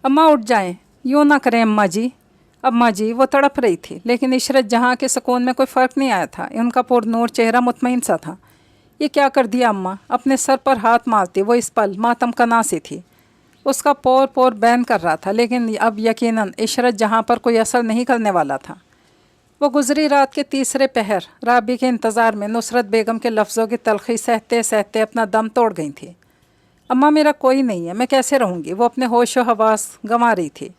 अम्मा उठ जाएं, यूँ ना करें अम्मा जी। अम्मा जी, वो तड़प रही थी, लेकिन इशरत जहाँ के सुकून में कोई फ़र्क नहीं आया था। उनका पुरनूर चेहरा मुतमईन सा था। ये क्या कर दिया अम्मा? अपने सर पर हाथ मारती वो इस पल मातम कनासी थी। उसका पोर पोर बैन कर रहा था, लेकिन अब यकीनन इशरत जहाँ पर कोई असर नहीं करने वाला था। वो गुजरी रात के तीसरे पहर राबी के इंतज़ार में नुसरत बेगम के लफ्ज़ों की तलखी सहते सहते अपना दम तोड़ गई थी। अम्मा, मेरा कोई नहीं है, मैं कैसे रहूँगी? वो अपने होश व हवास गंवा रही थी।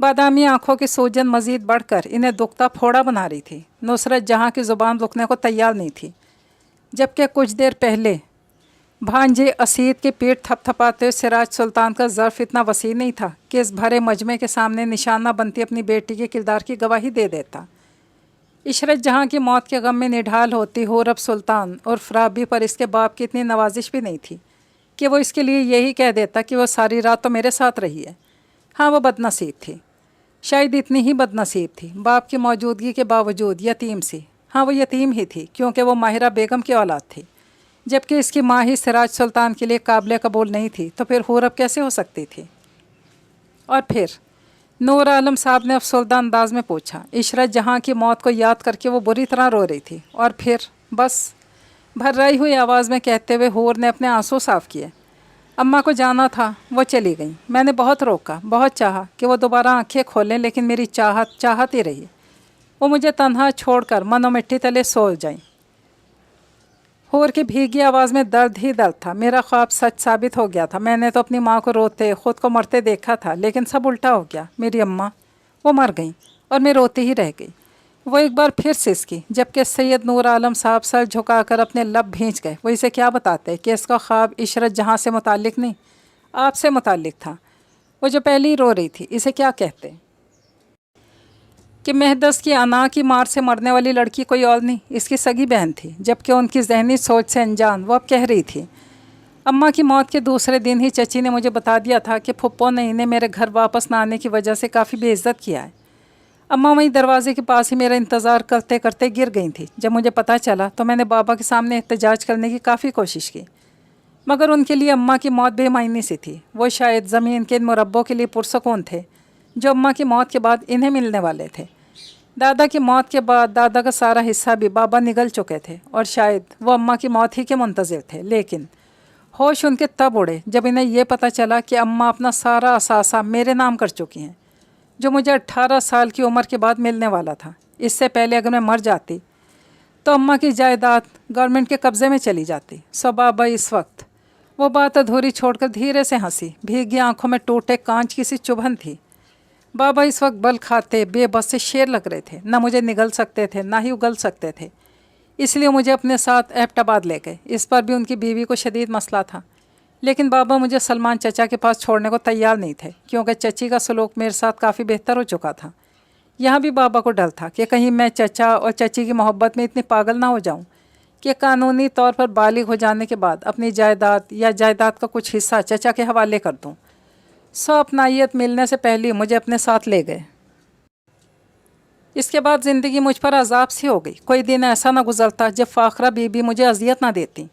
बादामी आंखों की सूजन मज़ीद बढ़कर इन्हें दुखता फोड़ा बना रही थी। नुसरत जहाँ की ज़ुबान रुकने को तैयार नहीं थी, जबकि कुछ देर पहले भांजे असीद की पीठ थपथपाते हुए सिराज सुल्तान का ज़र्फ़ इतना वसी नहीं था कि इस भरे मजमे के सामने निशाना बनती अपनी बेटी के किरदार की गवाही दे देता। इशरत जहाँ की मौत के गम में निढाल होती होरब सुल्तान और फ़राबी पर इसके बाप की इतनी नवाजिश भी नहीं थी कि वो इसके लिए यही कह देता कि वो सारी रात तो मेरे साथ रही है। हाँ, वो बदनसीब थी, शायद इतनी ही बदनसीब थी, बाप की मौजूदगी के बावजूद यतीम सी। हाँ, वो यतीम ही थी, क्योंकि वो माहिरा बेगम की औलाद थी, जबकि इसकी माँ ही सिराज सुल्तान के लिए काबिल कबूल नहीं थी। तो फिर होरब कैसे हो सकती थी? और फिर नूर आलम साहब ने अफसरदा अंदाज में पूछा। इशरत जहाँ की मौत को याद करके वो बुरी तरह रो रही थी। और फिर बस भर्राई हुई आवाज़ में कहते हुए हूर ने अपने आंसू साफ़ किए। अम्मा को जाना था, वो चली गई। मैंने बहुत रोका, बहुत चाहा कि वो दोबारा आंखें खोलें, लेकिन मेरी चाहत ही रही वो मुझे तन्हा छोड़कर मनो मिट्टी तले सो जाएं। हूर की भीगी आवाज़ में दर्द ही दर्द था। मेरा ख्वाब सच साबित हो गया था। मैंने तो अपनी माँ को रोते, ख़ुद को मरते देखा था, लेकिन सब उल्टा हो गया। मेरी अम्मा वो मर गई और मैं रोती ही रह गई। वो एक बार फिर सिसकी, जबकि सैयद नूर आलम साहब सर झुकाकर अपने लब भींच गए। वो इसे क्या बताते कि इसका ख्वाब इशरत जहाँ से मुताल्लिक नहीं, आपसे मुताल्लिक था। वो जो पहली रो रही थी, इसे क्या कहते कि महदस की अना की मार से मरने वाली लड़की कोई और नहीं, इसकी सगी बहन थी, जबकि उनकी जहनी सोच से अनजान वो अब कह रही थी। अम्मा की मौत के दूसरे दिन ही चची ने मुझे बता दिया था कि फुप्पो ने इन्हें मेरे घर वापस ना आने की वजह से काफ़ी बेइज्जत किया है। अम्मा वहीं दरवाजे के पास ही मेरा इंतज़ार करते करते गिर गई थी। जब मुझे पता चला तो मैंने बाबा के सामने एहतजाज करने की काफ़ी कोशिश की, मगर उनके लिए अम्मा की मौत बेमायनी सी थी। वो शायद ज़मीन के इन मुरब्बों के लिए पुरसकून थे जो अम्मा की मौत के बाद इन्हें मिलने वाले थे। दादा की मौत के बाद दादा का सारा हिस्सा भी बाबा निगल चुके थे और शायद वो अम्मा की मौत ही के मुंतज़िर थे। लेकिन होश उनके तब उड़े जब इन्हें यह पता चला कि अम्मा अपना सारा असासा मेरे नाम कर चुकी हैं, जो मुझे 18 साल की उम्र के बाद मिलने वाला था। इससे पहले अगर मैं मर जाती तो अम्मा की जायदाद गवर्नमेंट के कब्ज़े में चली जाती। सो बाबा इस वक्त वो बात अधूरी छोड़कर धीरे से हंसी। भीगी आंखों में टूटे कांच की सी चुभन थी। बाबा इस वक्त बल खाते बेबस से शेर लग रहे थे। ना मुझे निगल सकते थे, ना ही उगल सकते थे। इसलिए मुझे अपने साथ एबटाबाद ले गए। इस पर भी उनकी बीवी को शदीद मसला था, लेकिन बाबा मुझे सलमान चचा के पास छोड़ने को तैयार नहीं थे, क्योंकि चची का सलूक मेरे साथ काफ़ी बेहतर हो चुका था। यहाँ भी बाबा को डर था कि कहीं मैं चचा और चची की मोहब्बत में इतनी पागल ना हो जाऊँ कि कानूनी तौर पर बालिग हो जाने के बाद अपनी जायदाद या जायदाद का कुछ हिस्सा चचा के हवाले कर दूँ। सो अपनायत मिलने से पहले मुझे अपने साथ ले गए। इसके बाद ज़िंदगी मुझ पर अजाब सी हो गई। कोई दिन ऐसा ना गुजरता जब फ़ाखरा बीबी मुझे अजियत ना देती।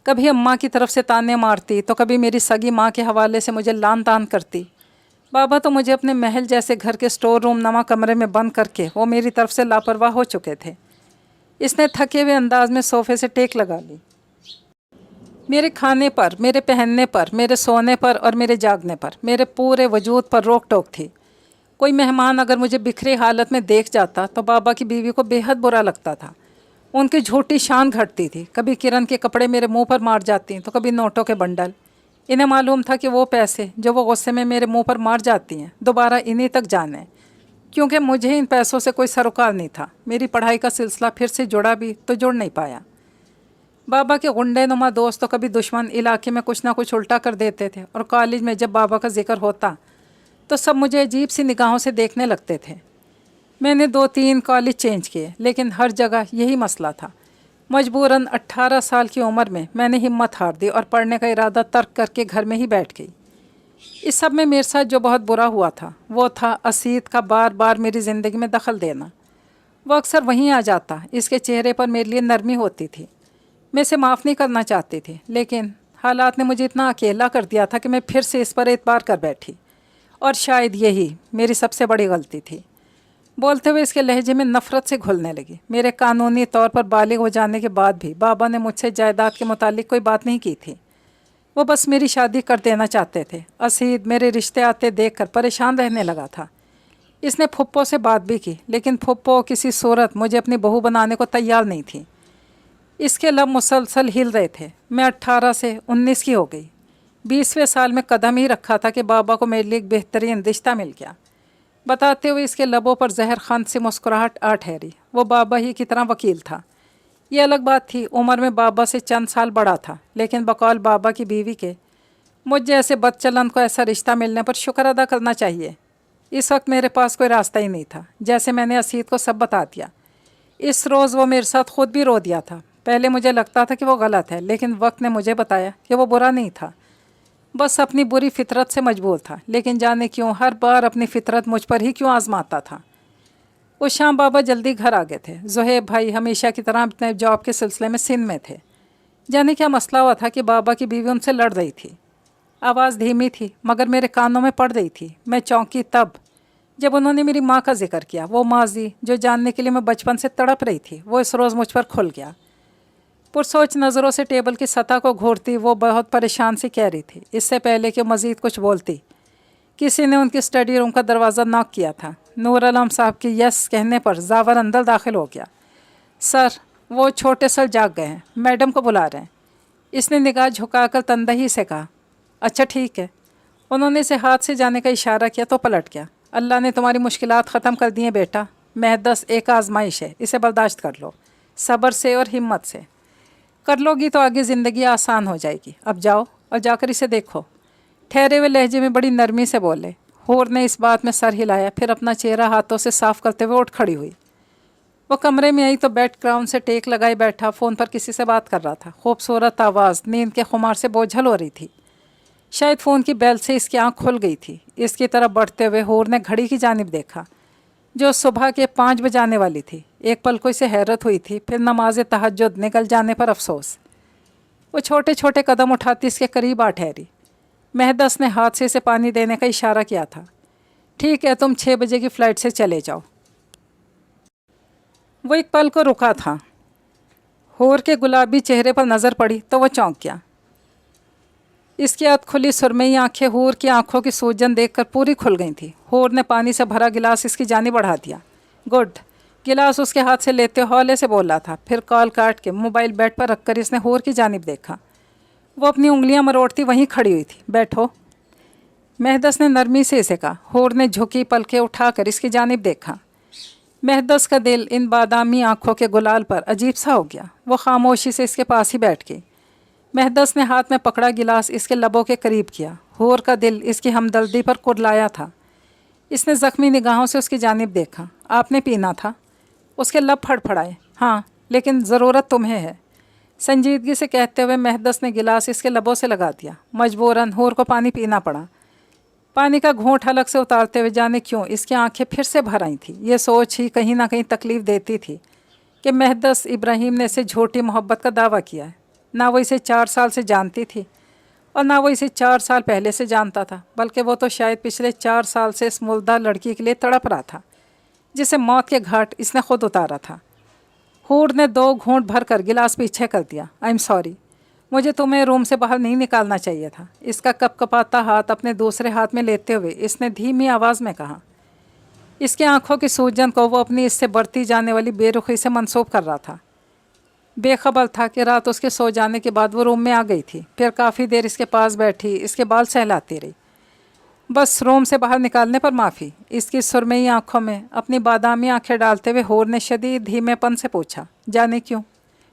कभी अम्मा की तरफ से ताने मारती तो कभी मेरी सगी माँ के हवाले से मुझे लान तान करती। बाबा तो मुझे अपने महल जैसे घर के स्टोर रूम नमा कमरे में बंद करके वो मेरी तरफ से लापरवाह हो चुके थे। इसने थके हुए अंदाज में सोफ़े से टेक लगा ली। मेरे खाने पर, मेरे पहनने पर, मेरे सोने पर और मेरे जागने पर, मेरे पूरे वजूद पर रोक टोक थी। कोई मेहमान अगर मुझे बिखरी हालत में देख जाता तो बाबा की बीवी को बेहद बुरा लगता था। उनकी झूठी शान घटती थी। कभी किरण के कपड़े मेरे मुंह पर मार जाती तो कभी नोटों के बंडल। इन्हें मालूम था कि वो पैसे जो वो गुस्से में मेरे मुंह पर मार जाती हैं दोबारा इन्हीं तक जाने, क्योंकि मुझे इन पैसों से कोई सरोकार नहीं था। मेरी पढ़ाई का सिलसिला फिर से जुड़ा भी तो जुड़ नहीं पाया। बाबा के गुंडे नुमा दोस्त तो कभी दुश्मन इलाके में कुछ ना कुछ उल्टा कर देते थे, और कॉलेज में जब बाबा का जिक्र होता तो सब मुझे अजीब सी निगाहों से देखने लगते थे। मैंने 2-3 कॉलेज चेंज किए, लेकिन हर जगह यही मसला था। मजबूरन 18 साल की उम्र में मैंने हिम्मत हार दी और पढ़ने का इरादा तर्क करके घर में ही बैठ गई। इस सब में मेरे साथ जो बहुत बुरा हुआ था वो था असीद का बार बार मेरी ज़िंदगी में दखल देना। वो अक्सर वहीं आ जाता। इसके चेहरे पर मेरे लिए नरमी होती थी। मैं इसे माफ़ नहीं करना चाहती थी, लेकिन हालात ने मुझे इतना अकेला कर दिया था कि मैं फिर से इस पर एतबार कर बैठी और शायद यही मेरी सबसे बड़ी गलती थी। बोलते हुए इसके लहजे में नफ़रत से घुलने लगी। मेरे कानूनी तौर पर बालिग हो जाने के बाद भी बाबा ने मुझसे जायदाद के मुतालिक कोई बात नहीं की थी। वो बस मेरी शादी कर देना चाहते थे। असीद मेरे रिश्ते आते देखकर परेशान रहने लगा था। इसने फुप्पो से बात भी की, लेकिन फुप्पो किसी सूरत मुझे अपनी बहू बनाने को तैयार नहीं थी। इसके लब मुसलसल हिल रहे थे। मैं 18 से 19 की हो गई। 20वें साल में कदम ही रखा था कि बाबा को मेरे लिए एक बेहतरीन रिश्ता मिल गया। बताते हुए इसके लबों पर जहर खंड से मुस्कुराहट आ ठहरी। वो बाबा ही की तरह वकील था। ये अलग बात थी, उम्र में बाबा से चंद साल बड़ा था, लेकिन बकौल बाबा की बीवी के मुझ जैसे बदचलन को ऐसा रिश्ता मिलने पर शुक्र अदा करना चाहिए। इस वक्त मेरे पास कोई रास्ता ही नहीं था। जैसे मैंने असीद को सब बता दिया। इस रोज़ वो मेरे साथ खुद भी रो दिया था। पहले मुझे लगता था कि वो गलत है, लेकिन वक्त ने मुझे बताया कि वो बुरा नहीं था, बस अपनी बुरी फितरत से मजबूर था। लेकिन जाने क्यों हर बार अपनी फितरत मुझ पर ही क्यों आजमाता था। उस शाम बाबा जल्दी घर आ गए थे। ज़ुहैब भाई हमेशा की तरह अपने जॉब के सिलसिले में सिंध में थे। जाने क्या मसला हुआ था कि बाबा की बीवी उनसे लड़ रही थी। आवाज़ धीमी थी मगर मेरे कानों में पड़ रही थी। मैं चौंकी तब जब उन्होंने मेरी माँ का जिक्र किया। वो माजी जो जानने के लिए मैं बचपन से तड़प रही थी, वो इस रोज़ मुझ पर खुल गया। पुरसोच नज़रों से टेबल की सतह को घूरती वो बहुत परेशान सी कह रही थी। इससे पहले कि मज़ीद कुछ बोलती, किसी ने उनके स्टडी रूम का दरवाज़ा नॉक किया था। नूर आलम साहब के यस कहने पर जावर अंदर दाखिल हो गया। सर, वो छोटे सर जाग गए हैं, मैडम को बुला रहे हैं। इसने निगाह झुकाकर तंदही से कहा, अच्छा ठीक है। उन्होंने इसे हाथ से जाने का इशारा किया तो पलट गया। अल्लाह ने तुम्हारी मुश्किलात ख़त्म कर दी हैं बेटा। महदस एक आजमाइश है, इसे बर्दाश्त कर लो, सब्र से और हिम्मत से। कर लोगी तो आगे ज़िंदगी आसान हो जाएगी। अब जाओ और जाकर इसे देखो। ठहरे हुए लहजे में बड़ी नरमी से बोले। हूर ने इस बात में सर हिलाया, फिर अपना चेहरा हाथों से साफ करते हुए उठ खड़ी हुई। वो कमरे में आई तो बेड ग्राउंड से टेक लगाए बैठा फ़ोन पर किसी से बात कर रहा था। खूबसूरत आवाज़ नींद के खुमार से बोझल हो रही थी। शायद फ़ोन की बेल से इसकी आंख खुल गई थी। इसकी तरफ बढ़ते हुए हूर ने घड़ी की जानिब देखा जो सुबह के 5 बजाने वाली थी। एक पल को इसे हैरत हुई थी, फिर नमाज तहज्जुद निकल जाने पर अफसोस। वो छोटे छोटे कदम उठाती इसके करीब आ ठहरी। महदस ने हाथ से इसे पानी देने का इशारा किया था। ठीक है, तुम 6 बजे की फ़्लाइट से चले जाओ। वो एक पल को रुका था। हूर के गुलाबी चेहरे पर नज़र पड़ी तो वह चौंक गया। इसकी अध खुली सुरमई आंखें हूर की आंखों की सूजन देखकर पूरी खुल गई थी। हूर ने पानी से भरा गिलास इसकी जानिब बढ़ा दिया। गुड। गिलास उसके हाथ से लेते हौले से बोला था। फिर कॉल काट के मोबाइल बेड पर रखकर इसने हूर की जानिब देखा। वो अपनी उंगलियां मरोड़ती वहीं खड़ी हुई थी। बैठो, महदस ने नरमी से इसे कहा। हूर ने झुकी पलकें उठाकर इसकी जानिब देखा। महदस का दिल इन बादामी आंखों के गुलाल पर अजीब सा हो गया। वो खामोशी से इसके पास ही बैठ गई। महदस ने हाथ में पकड़ा गिलास इसके लबों के करीब किया। हूर का दिल इसकी हमदर्दी पर कुरलाया था। इसने ज़ख्मी निगाहों से उसकी जानिब देखा। आपने पीना था? उसके लब फड़फड़ाए। हाँ, लेकिन ज़रूरत तुम्हें है, संजीदगी से कहते हुए महदस ने गिलास इसके लबों से लगा दिया। मजबूरन हूर को पानी पीना पड़ा। पानी का घूंट हलक से उतारते हुए जाने क्यों इसकी आंखें फिर से भर आई थी। ये सोच ही कहीं ना कहीं तकलीफ़ देती थी कि महदस इब्राहिम ने इसे झूठी मोहब्बत का दावा किया है। ना वो इसे 4 साल से जानती थी और ना वो इसे 4 साल पहले से जानता था, बल्कि वो तो शायद पिछले 4 साल से इस मुर्दा लड़की के लिए तड़प रहा था जिसे मौत के घाट इसने खुद उतारा था। हूर ने 2 घूंट भर कर गिलास पीछे कर दिया। आई एम सॉरी, मुझे तुम्हें रूम से बाहर नहीं निकालना चाहिए था। इसका कपकपाता हाथ अपने दूसरे हाथ में लेते हुए इसने धीमी आवाज़ में कहा। इसकी आंखों की सूजन को वो अपनी इससे बढ़ती जाने वाली बेरुखी से मंसूब कर रहा था। बेखबर था कि रात उसके सो जाने के बाद वो रूम में आ गई थी। फिर काफ़ी देर इसके पास बैठी इसके बाल सहलाती रही। बस रूम से बाहर निकालने पर माफ़ी। इसकी सुरमई आंखों में अपनी बादामी आंखें डालते हुए हूर ने शदीद धीमेपन से पूछा, जाने क्यों?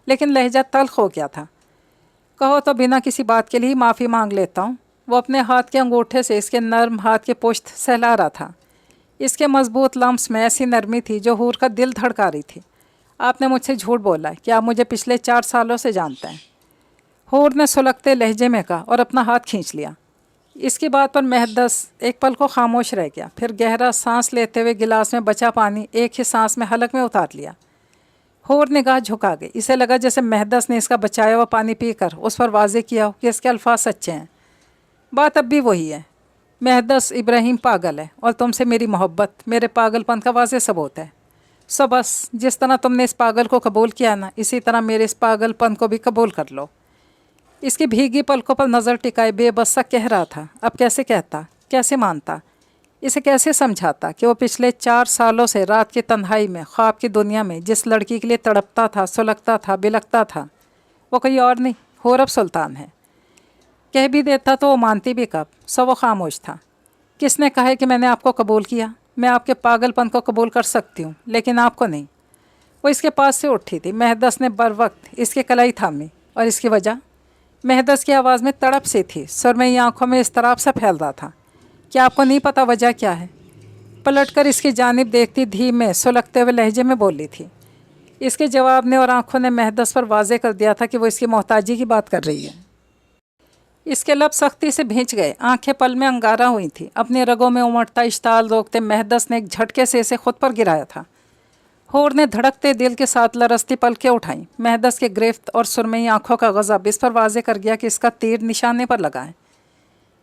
लेकिन लहजा तल्ख हो गया था। कहो तो बिना किसी बात के लिए माफ़ी मांग लेता हूँ। वो अपने हाथ के अंगूठे से इसके नर्म हाथ के पुश्त सहला रहा था। इसके मजबूत लम्स में ऐसी नरमी थी जो हूर का दिल धड़का रही थी। आपने मुझसे झूठ बोला है कि आप मुझे पिछले 4 सालों से जानते हैं, हूर ने सुलगते लहजे में कहा और अपना हाथ खींच लिया। इसकी बात पर महदस एक पल को खामोश रह गया। फिर गहरा सांस लेते हुए गिलास में बचा पानी एक ही सांस में हलक में उतार लिया। हूर निगाह झुका गई। इसे लगा जैसे महदस ने इसका बचाया हुआ पानी पीकर उस पर वाजे किया हो कि इसके अल्फाज सच्चे हैं। बात अब भी वही है, मेहदस इब्राहिम पागल है और तुमसे मेरी मोहब्बत मेरे पागलपन का वाज़ेह सबूत है। सो बस जिस तरह तुमने इस पागल को कबूल किया ना, इसी तरह मेरे इस पागलपन को भी कबूल कर लो। इसकी भीगी पलकों पर नज़र टिकाए बेबस सा कह रहा था। अब कैसे कहता, कैसे मानता, इसे कैसे समझाता कि वो पिछले 4 सालों से रात की तन्हाई में ख्वाब की दुनिया में जिस लड़की के लिए तड़पता था, सुलगता था, बिलखता था, वो कोई और नहीं, होरब सुल्तान है। कह भी देता तो वो मानती भी कब, सो वो खामोश था। किसने कहा है कि मैंने आपको कबूल किया? मैं आपके पागलपन को कबूल कर सकती हूँ, लेकिन आपको नहीं। वो इसके पास से उठी थी। मेहदस ने बर वक्त इसकी कलाई थामी। और इसकी वजह? मेहदस की आवाज़ में तड़प सी थी, सुरमई आंखों में इस्तराब सा फैल रहा था। क्या आपको नहीं पता वजह क्या है? पलटकर इसकी जानिब देखती धीमे सुलगते हुए लहजे में बोली थी। इसके जवाब ने और आंखों ने मेहदस पर वाज़ेह कर दिया था कि वो इसकी मोहताजी की बात कर रही है। इसके लब सख्ती से भींच गए, आंखें पल में अंगारा हुई थी। अपने रगों में उमड़ता इश्ताल रोकते मेहदस ने एक झटके से इसे खुद पर गिराया था। होर ने धड़कते दिल के साथ लरसती पलकें उठाईं। मेहदस के गिरफ्त और सुरमई आंखों का गज़ब इस पर वाज़ेह कर गया कि इसका तीर निशाने पर लगा है।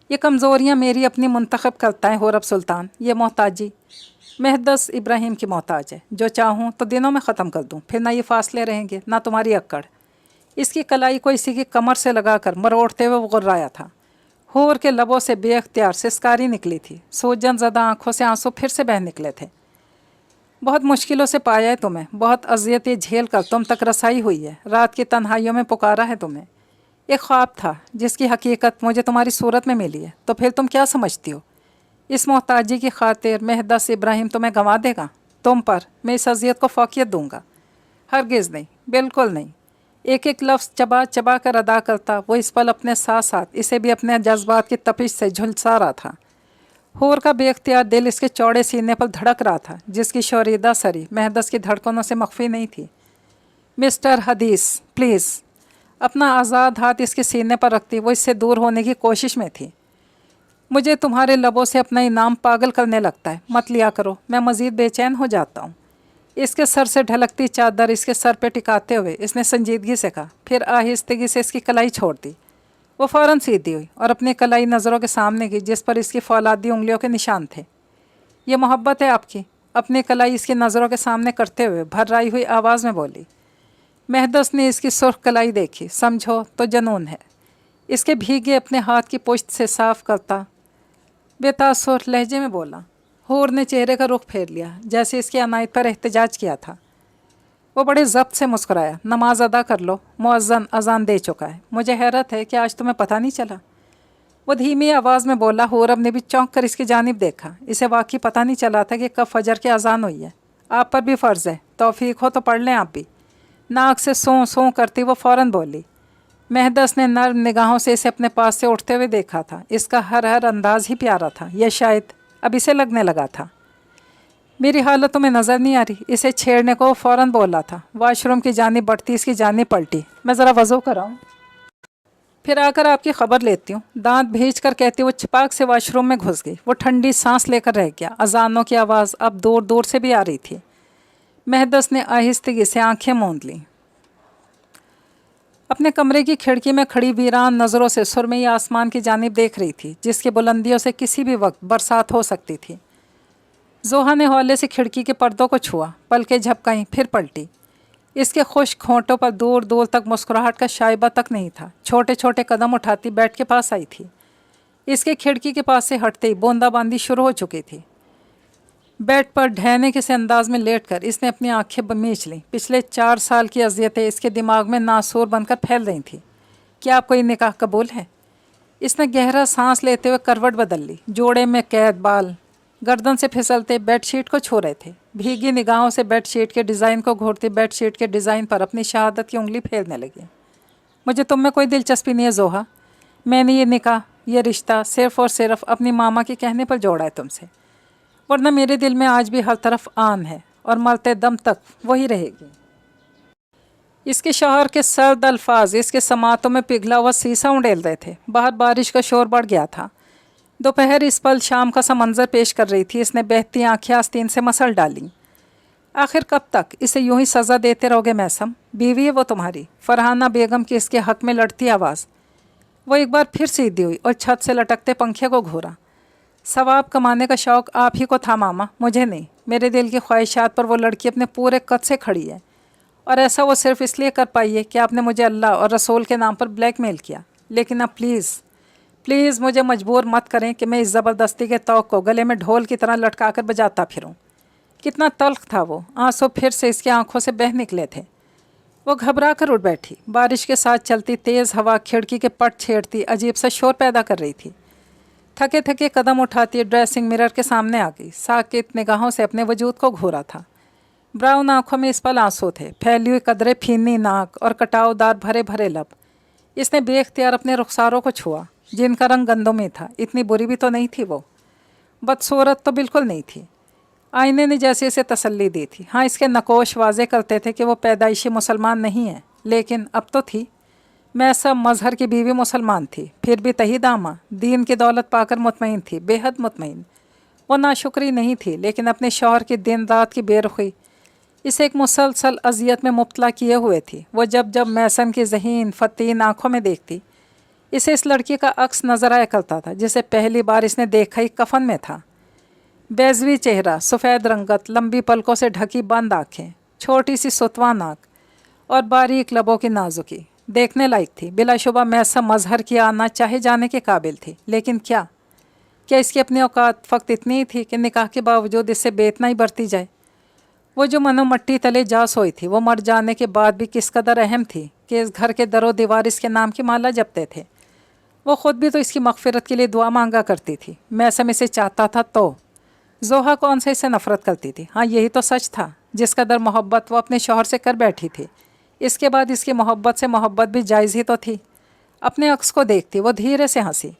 ये कमज़ोरियाँ मेरी अपनी मुंतखब करता है होरब सुल्तान। ये मोहताजी मेहदस इब्राहिम की मोहताज है। जो चाहूँ तो दिनों में ख़त्म कर दूँ, फिर ना ये फासले रहेंगे ना तुम्हारी अक्कड़। इसकी कलाई को इसी की कमर से लगाकर मरोड़ते हुए वो गुर्राया था। होर के लबों से बेख्तियार सिसकारी निकली थी। सूजन ज़दा आंखों से आंसू फिर से बह निकले थे। बहुत मुश्किलों से पाया है तुम्हें, बहुत अजियतें झेल कर तुम तक रसाई हुई है। रात की तन्हाइयों में पुकारा है तुम्हें। एक ख्वाब था जिसकी हकीकत मुझे तुम्हारी सूरत में मिली है। तो फिर तुम क्या समझती हो? इस मोहताजी की खातिर मेहदस इब्राहिम तुम्हें गंवा देगा? तुम पर मैं इस अजियत को फ़ौक़ियत दूंगा? हरगिज़ नहीं, बिल्कुल नहीं। एक एक लफ्ज़ चबा चबा कर अदा करता वो इस पल अपने साथ साथ इसे भी अपने जज्बात की तपिश से झुलसा रहा था। होर का बेख्तियार दिल इसके चौड़े सीने पर धड़क रहा था, जिसकी शोरीदा सरी मेहदस की धड़कनों से मख्फी नहीं थी। मिस्टर हदीस, प्लीज़। अपना आज़ाद हाथ इसके सीने पर रखती वो इससे दूर होने की कोशिश में थी। मुझे तुम्हारे लबों से अपना इनाम पागल करने लगता है, मत लिया करो, मैं मज़ीद बेचैन हो जाता हूँ। इसके सर से ढलकती चादर इसके सर पे टिकाते हुए इसने संजीदगी से कहा, फिर आहिस्तगी से इसकी कलाई छोड़ दी। वो फ़ौरन सीधी हुई और अपनी कलाई नज़रों के सामने की, जिस पर इसकी फौलादी उंगलियों के निशान थे। ये मोहब्बत है आपकी? अपनी कलाई इसकी नज़रों के सामने करते हुए भर्राई हुई आवाज़ में बोली। मेहदस ने इसकी सुर्ख कलाई देखी। समझो तो जनून है। इसके भीगे अपने हाथ की पुश्त से साफ करता बेतासुर लहजे में बोला। हूर ने चेहरे का रुख फेर लिया, जैसे इसकी अनायत पर एहतजाज किया था। वो बड़े ज़ब्त से मुस्कुराया। नमाज अदा कर लो, मुअज्जन अजान दे चुका है। मुझे हैरत है कि आज तुम्हें पता नहीं चला। वो धीमी आवाज़ में बोला। हूरब ने भी चौंक कर इसकी जानिब देखा। इसे वाकई पता नहीं चला था कि कब फजर की अजान हुई है। आप पर भी फ़र्ज़ है, तौफीक हो तो पढ़ लें आप भी। नाक से सों सों करती वो फ़ौरन बोली। मेहदस ने नर्म निगाहों से इसे अपने पास से उठते हुए देखा था। इसका हर हर अंदाज़ ही प्यारा था। यह शायद अब इसे लगने लगा था। मेरी हालत तुम्हें नज़र नहीं आ रही? इसे छेड़ने को फ़ौरन बोला था। वॉशरूम की जानिब बढ़ती इसकी जानिब पलटी। मैं ज़रा वज़ू कराऊँ, फिर आकर आपकी खबर लेती हूँ। दांत भींच कर कहती वो छपाक से वॉशरूम में घुस गई। वो ठंडी सांस लेकर रह गया। अजानों की आवाज़ अब दूर दूर से भी आ रही थी। मेहदस ने आहिस्तगी से आंखें मूंद लीं। अपने कमरे की खिड़की में खड़ी वीरान नज़रों से सुरमई आसमान की जानिब देख रही थी, जिसकी बुलंदियों से किसी भी वक्त बरसात हो सकती थी। जोहा ने हौले से खिड़की के पर्दों को छुआ, पलकें झपकाईं, फिर पलटी। इसके खुश्क होंठों पर दूर दूर तक मुस्कुराहट का शाइबा तक नहीं था। छोटे छोटे कदम उठाती बेड के पास आई थी। इसके खिड़की के पास से हटते ही बूंदाबांदी शुरू हो चुकी थी। बेड पर ढहने के से अंदाज में लेटकर इसने अपनी आंखें मींच लीं। पिछले 4 साल की अजियतें इसके दिमाग में नासूर बनकर फैल रही थीं। क्या आपको ये निकाह कबूल है? इसने गहरा सांस लेते हुए करवट बदल ली। जोड़े में कैद बाल गर्दन से फिसलते बेडशीट को छू रहे थे। भीगी निगाहों से बेडशीट के डिज़ाइन को घूरती बेडशीट के डिज़ाइन पर अपनी शहादत की उंगली फेरने लगी। मुझे तुम में कोई दिलचस्पी नहीं है जोहा। मैंने ये निकाह, ये रिश्ता सिर्फ़ और सिर्फ अपनी मामा के कहने पर जोड़ा है तुमसे, वरना मेरे दिल में आज भी हर तरफ आन है और मरते दम तक वही रहेगी। इसके शौहर के सर्द अल्फाज इसके समातों में पिघला हुआ सीसा उंडेल रहे थे। बाहर बारिश का शोर बढ़ गया था। दोपहर इस पल शाम का सा मंजर पेश कर रही थी। इसने बहती आंखें आस्तीन से मसल डाली। आखिर कब तक इसे यूं ही सज़ा देते रहोगे मैसम? बीवी है वो तुम्हारी। फरहाना बेगम की इसके हक़ में लड़ती आवाज़। वो एक बार फिर सीधी हुई और छत से लटकते पंखे को घूरा। सवाब कमाने का शौक़ आप ही को था मामा, मुझे नहीं। मेरे दिल की ख्वाहिशात पर वो लड़की अपने पूरे कद से खड़ी है, और ऐसा वो सिर्फ़ इसलिए कर पाई है कि आपने मुझे अल्लाह और रसूल के नाम पर ब्लैकमेल किया। लेकिन अब प्लीज़ प्लीज़ मुझे मजबूर मत करें कि मैं इस ज़बरदस्ती के तौक को गले में ढोल की तरह लटका कर बजाता फिरूं। कितना तल्ख था वो, आंसू फिर से इसकी आंखों से बह निकले थे। वो घबरा कर उठ बैठी। बारिश के साथ चलती तेज़ हवा खिड़की के पट छेड़ती अजीब सा शोर पैदा कर रही थी। थके थके कदम उठाती ड्रेसिंग मिरर के सामने आ गई। साकित निगाहों से अपने वजूद को घूरा था। ब्राउन आंखों में इस पल आंसू थे, फैली हुई कदरे फीनी नाक और कटावदार भरे भरे लब। इसने बेख्तियार अपने रुखसारों को छुआ, जिनका रंग गंदों था। इतनी बुरी भी तो नहीं थी वो, बदसूरत तो बिल्कुल नहीं थी। आईने ने जैसे इसे तसल्ली दी थी। हाँ, इसके नकोश वाजे करते थे कि वो पैदाइशी मुसलमान नहीं है, लेकिन अब तो थी। मैं सब मजहर की बीवी मुसलमान थी, फिर भी तही दामा दीन की दौलत पाकर मुतमईन थी, बेहद मुतमईन। वो नाशुक्री नहीं थी, लेकिन अपने शौहर की दिन रात की बेरुखी इसे एक मुसलसल अजियत में मुब्तला किए हुए थी। वो जब जब मैसन की ज़हीन फतीन आँखों में देखती, इसे इस लड़की का अक्स नजर आया करता था, जिसे पहली बार इसने देखा ही कफन में था। बेज़वी चेहरा, सफ़ेद रंगत, लंबी पलकों से ढकी बंद आँखें, छोटी सी सुतवा नाक और बारीक लबों की नाजुकी देखने लायक थी। बिलाशुबा मैसा मजहर की आना चाहे जाने के काबिल थी, लेकिन क्या इसकी अपनी औकात फ़क्त इतनी ही थी कि निकाह के बावजूद इससे बेतना ही बरती जाए। वो जो मनो मट्टी तले जा सोई थी, वो मर जाने के बाद भी किस कदर अहम थी कि इस घर के दरो दीवार इसके नाम की माला जपते थे। वो ख़ुद भी तो इसकी मग़फ़िरत के लिए दुआ मांगा करती थी। मैसम इसे चाहता था तो जोहा कौन से इससे नफ़रत करती थी। हाँ, यही तो सच था। जिस कदर मोहब्बत वो अपने शौहर से कर बैठी थी, इसके बाद इसकी मोहब्बत से मोहब्बत भी जायज़ ही तो थी। अपने अक्स को देखती वो धीरे से हंसी,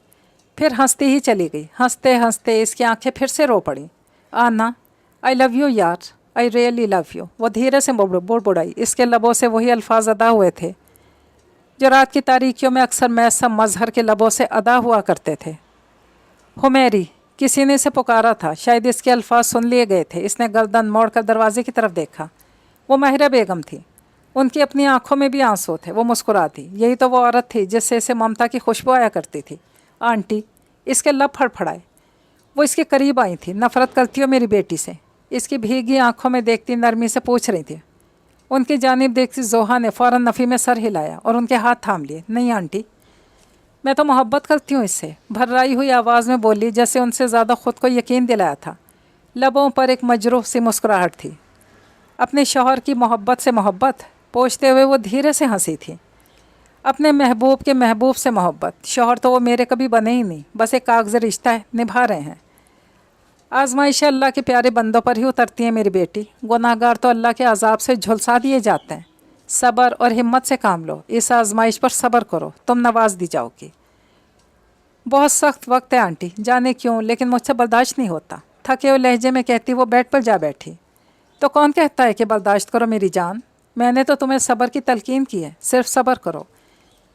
फिर हंसती ही चली गई। हंसते हंसते इसकी आंखें फिर से रो पड़ी। आना, आई लव यू यार, आई रियली लव यू। वो धीरे से बुड़बुड़ाई। इसके लबों से वही अल्फाज अदा हुए थे जो रात की तारीकियों में अक्सर मैसम मजहर के लबों से अदा हुआ करते थे। हुमैरी, किसी ने इसे पुकारा था। शायद इसके अल्फाज सुन लिए गए थे। इसने गर्दन मोड़कर दरवाजे की तरफ देखा। वो माहिरा बेगम थी। उनकी अपनी आंखों में भी आंसू थे। वो मुस्कुराती। यही तो वो औरत थी जिससे इसे ममता की खुशबू आया करती थी। आंटी, इसके लब फड़फड़ाए। वो इसके करीब आई थी। नफ़रत करती हो मेरी बेटी से? इसकी भीगी आंखों में देखती नरमी से पूछ रही थी। उनकी जानिब देखती जोहा ने फ़ौरन नफ़ी में सर हिलाया और उनके हाथ थाम लिए। नहीं आंटी, मैं तो मोहब्बत करती हूँ इससे, भर्राई हुई आवाज़ में बोली, जैसे उनसे ज़्यादा ख़ुद को यकीन दिलाया था। लबों पर एक मजरूह सी मुस्कुराहट थी। अपने शौहर की मोहब्बत से मोहब्बत पोछते हुए वो धीरे से हंसी थी। अपने महबूब के महबूब से मोहब्बत? शौहर तो वो मेरे कभी बने ही नहीं, बस एक कागज़ी रिश्ता है, निभा रहे हैं। आजमाइश अल्लाह के प्यारे बंदों पर ही उतरती है मेरी बेटी। गुनाहगार तो अल्लाह के अजाब से झुलसा दिए जाते हैं। सब्र और हिम्मत से काम लो। इस आजमाइश पर सब्र करो, तुम नवाज दी जाओगी। बहुत सख्त वक्त है आंटी, जाने क्यों, लेकिन मुझसे बर्दाश्त नहीं होता। थके हुए लहजे में कहती वो बेड पर जा बैठी। तो कौन कहता है कि बर्दाश्त करो मेरी जान? मैंने तो तुम्हें सब्र की तलकीन की है, सिर्फ सब्र करो।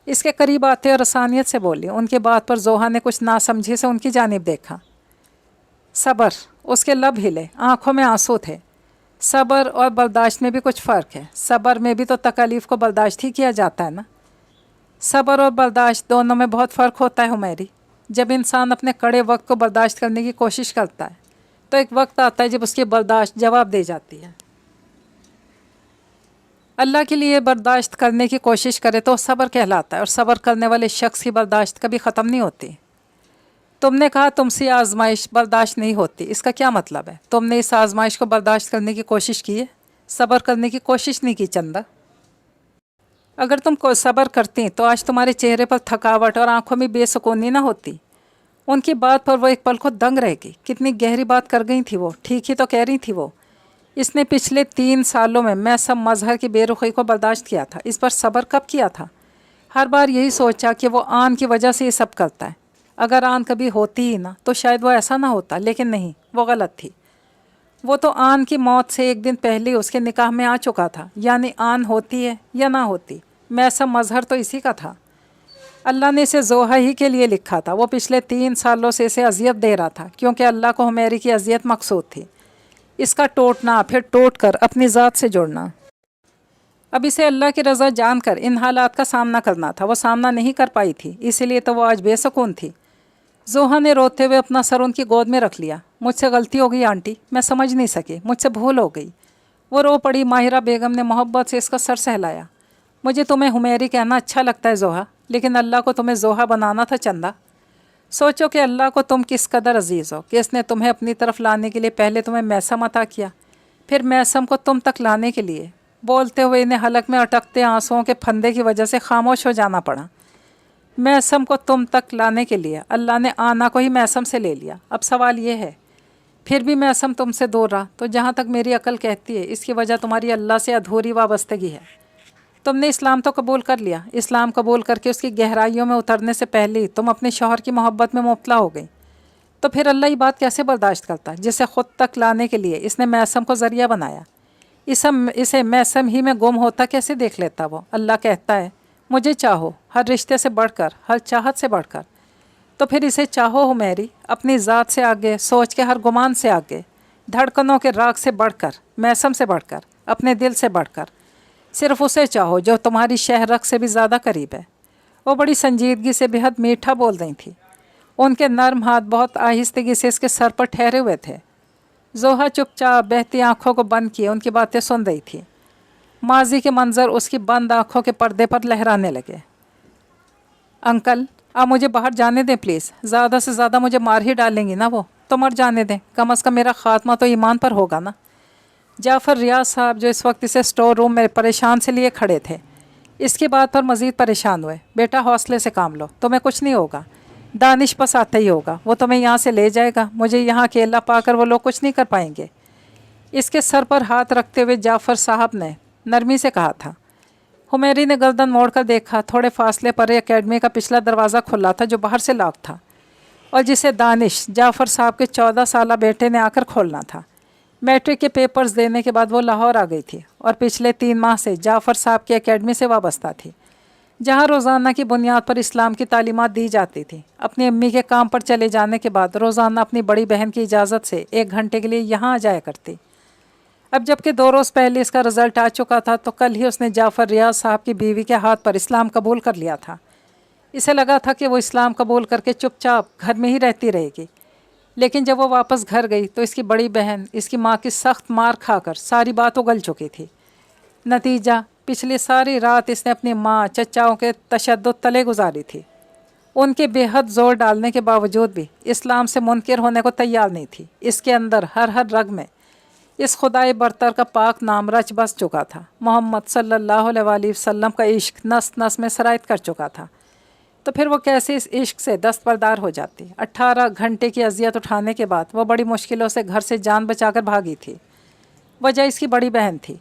इसके करीब आते और आसानियत से बोली। उनकी बात पर जोहा ने कुछ नासमझी से उनकी जानिब देखा। सब्र? उसके लब हिले, आंखों में आंसू थे। सब्र और बर्दाश्त में भी कुछ फ़र्क है। सब्र में भी तो तकलीफ़ को बर्दाश्त ही किया जाता है ना। सब्र और बर्दाश्त दोनों में बहुत फ़र्क होता है हुमैरी। जब इंसान अपने कड़े वक्त को बर्दाश्त करने की कोशिश करता है, तो एक वक्त आता है जब उसकी बर्दाश्त जवाब दे जाती है। अल्लाह के लिए बर्दाश्त करने की कोशिश करे तो सब्र कहलाता है, और सब्र करने वाले शख्स की बर्दाश्त कभी ख़त्म नहीं होती। तुमने कहा तुमसे आजमाइश बर्दाश्त नहीं होती, इसका क्या मतलब है? तुमने इस आजमाइश को बर्दाश्त करने की कोशिश की है, सब्र करने की कोशिश नहीं की चंदा। अगर तुम को सब्र करती तो आज तुम्हारे चेहरे पर थकावट और आंखों में बेसुकूनी ना होती। उनकी बात पर वो एक पल को दंग रह गई। कितनी गहरी बात कर गई थी वो। ठीक ही तो कह रही थी वो। इसने पिछले 3 सालों में मैं सब मजहर की बेरुखी को बर्दाश्त किया था। इस पर सब्र कब किया था? हर बार यही सोचा कि वो आन की वजह से ये सब करता है। अगर आन कभी होती ही ना तो शायद वो ऐसा ना होता, लेकिन नहीं, वो गलत थी। वो तो आन की मौत से एक दिन पहले उसके निकाह में आ चुका था। यानी आन होती है या ना होती, मैं सब मजहर तो इसी का था। अल्लाह ने इसे जोहा ही के लिए लिखा था। वो पिछले 3 सालों से इसे अजियत दे रहा था, क्योंकि अल्लाह को हुमैरी की अजियत मकसूद थी। इसका टोटना, फिर टोट कर अपनी ज़ात से जुड़ना। अब इसे अल्लाह की रज़ा जानकर इन हालात का सामना करना था। वो सामना नहीं कर पाई थी, इसीलिए तो वो आज बेसुकून थी। जोहा ने रोते हुए अपना सर उनकी गोद में रख लिया। मुझसे गलती हो गई आंटी, मैं समझ नहीं सकी, मुझसे भूल हो गई। वो रो पड़ी। माहिरा बेगम ने मोहब्बत से इसका सर सहलाया। मुझे तुम्हें हुमेरी कहना अच्छा लगता है जोहा, लेकिन अल्लाह को तुम्हें जोहा बनाना था चंदा। सोचो कि अल्लाह को तुम किस कदर अजीज़ हो कि इसने तुम्हें अपनी तरफ लाने के लिए पहले तुम्हें मैसम अता किया, फिर मैसम को तुम तक लाने के लिए। बोलते हुए इन्हें हलक में अटकते आंसुओं के फंदे की वजह से खामोश हो जाना पड़ा। मैसम को तुम तक लाने के लिए अल्लाह ने आना को ही मैसम से ले लिया। अब सवाल ये है, फिर भी मैसम तुमसे दूर रहा तो जहाँ तक मेरी अकल कहती है इसकी वजह तुम्हारी अल्लाह से अधूरी वाबस्तगी है। तुमने इस्लाम तो कबूल कर लिया, इस्लाम कबूल करके उसकी गहराइयों में उतरने से पहले ही तुम अपने शौहर की मोहब्बत में मुब्तला हो गई। तो फिर अल्लाह ये बात कैसे बर्दाश्त करता जिसे ख़ुद तक लाने के लिए इसने मैसम को ज़रिया बनाया। इसे मैसम ही में गुम होता कैसे देख लेता वो। अल्लाह कहता है मुझे चाहो हर रिश्ते से बढ़कर, हर चाहत से बढ़कर। तो फिर इसे चाहो हुमैरी, अपनी ज़ात से आगे, सोच के हर गुमान से आगे, धड़कनों के राग से बढ़कर, मैसम से बढ़कर, अपने दिल से बढ़कर। सिर्फ उसे चाहो जो तुम्हारी शहरक से भी ज़्यादा करीब है। वो बड़ी संजीदगी से बेहद मीठा बोल रही थी। उनके नर्म हाथ बहुत आहिस्तगी से इसके सर पर ठहरे हुए थे। जोहा चुपचाप बहती आंखों को बंद किए उनकी बातें सुन रही थी। माजी के मंजर उसकी बंद आंखों के पर्दे पर लहराने लगे। अंकल, आप मुझे बाहर जाने दें प्लीज़। ज़्यादा से ज़्यादा मुझे मार ही डालेंगी ना वो, तो मर जाने दें, कम अज़ कम मेरा ख़ात्मा तो ईमान पर होगा ना। जाफ़र रियाज साहब जो इस वक्त इसे स्टोर रूम में परेशान से लिए खड़े थे, इसकी बात पर मज़ीद परेशान हुए। बेटा हौसले से काम लो, तुम्हें कुछ नहीं होगा। दानिश बस आता ही होगा, वो तुम्हें यहाँ से ले जाएगा। मुझे यहाँ अकेला पाकर वो लोग कुछ नहीं कर पाएंगे। इसके सर पर हाथ रखते हुए जाफ़र साहब ने नरमी से कहा था। हुमैरी ने गर्दन मोड़कर देखा। थोड़े फासले पर एकेडमी का पिछला दरवाज़ा खुला था जो बाहर से लॉक था और जिसे दानिश, जाफ़र साहब के 14 साला बेटे ने आकर खोलना था। मैट्रिक के पेपर्स देने के बाद वो लाहौर आ गई थी और पिछले 3 माह से जाफ़र साहब की एकेडमी से वाबस्ता थी, जहाँ रोज़ाना की बुनियाद पर इस्लाम की तालीमात दी जाती थी। अपनी अम्मी के काम पर चले जाने के बाद रोज़ाना अपनी बड़ी बहन की इजाज़त से 1 घंटे के लिए यहाँ आ जाया करती। अब जबकि 2 रोज़ पहले इसका रिज़ल्ट आ चुका था तो कल ही उसने जाफ़र रियाज साहब की बीवी के हाथ पर इस्लाम कबूल कर लिया था। इसे लगा था कि वो इस्लाम कबूल करके चुपचाप घर में ही रहती रहेगी, लेकिन जब वो वापस घर गई तो इसकी बड़ी बहन इसकी माँ की सख्त मार खाकर सारी बात उगल चुकी थी। नतीजा, पिछली सारी रात इसने अपनी माँ चचाओं के तशद्दुद तले गुजारी थी। उनके बेहद ज़ोर डालने के बावजूद भी इस्लाम से मुनकिर होने को तैयार नहीं थी। इसके अंदर हर रग में इस खुदाई बरतर का पाक नाम रच बस चुका था। मोहम्मद सल्लल्लाहु अलैहि वसल्लम का इश्क नस नस में सरायत कर चुका था। तो फिर वो कैसे इस इश्क से दस्तबरदार हो जाती। 18 घंटे की अजियत उठाने के बाद वो बड़ी मुश्किलों से घर से जान बचाकर भागी थी। वजह इसकी बड़ी बहन थी,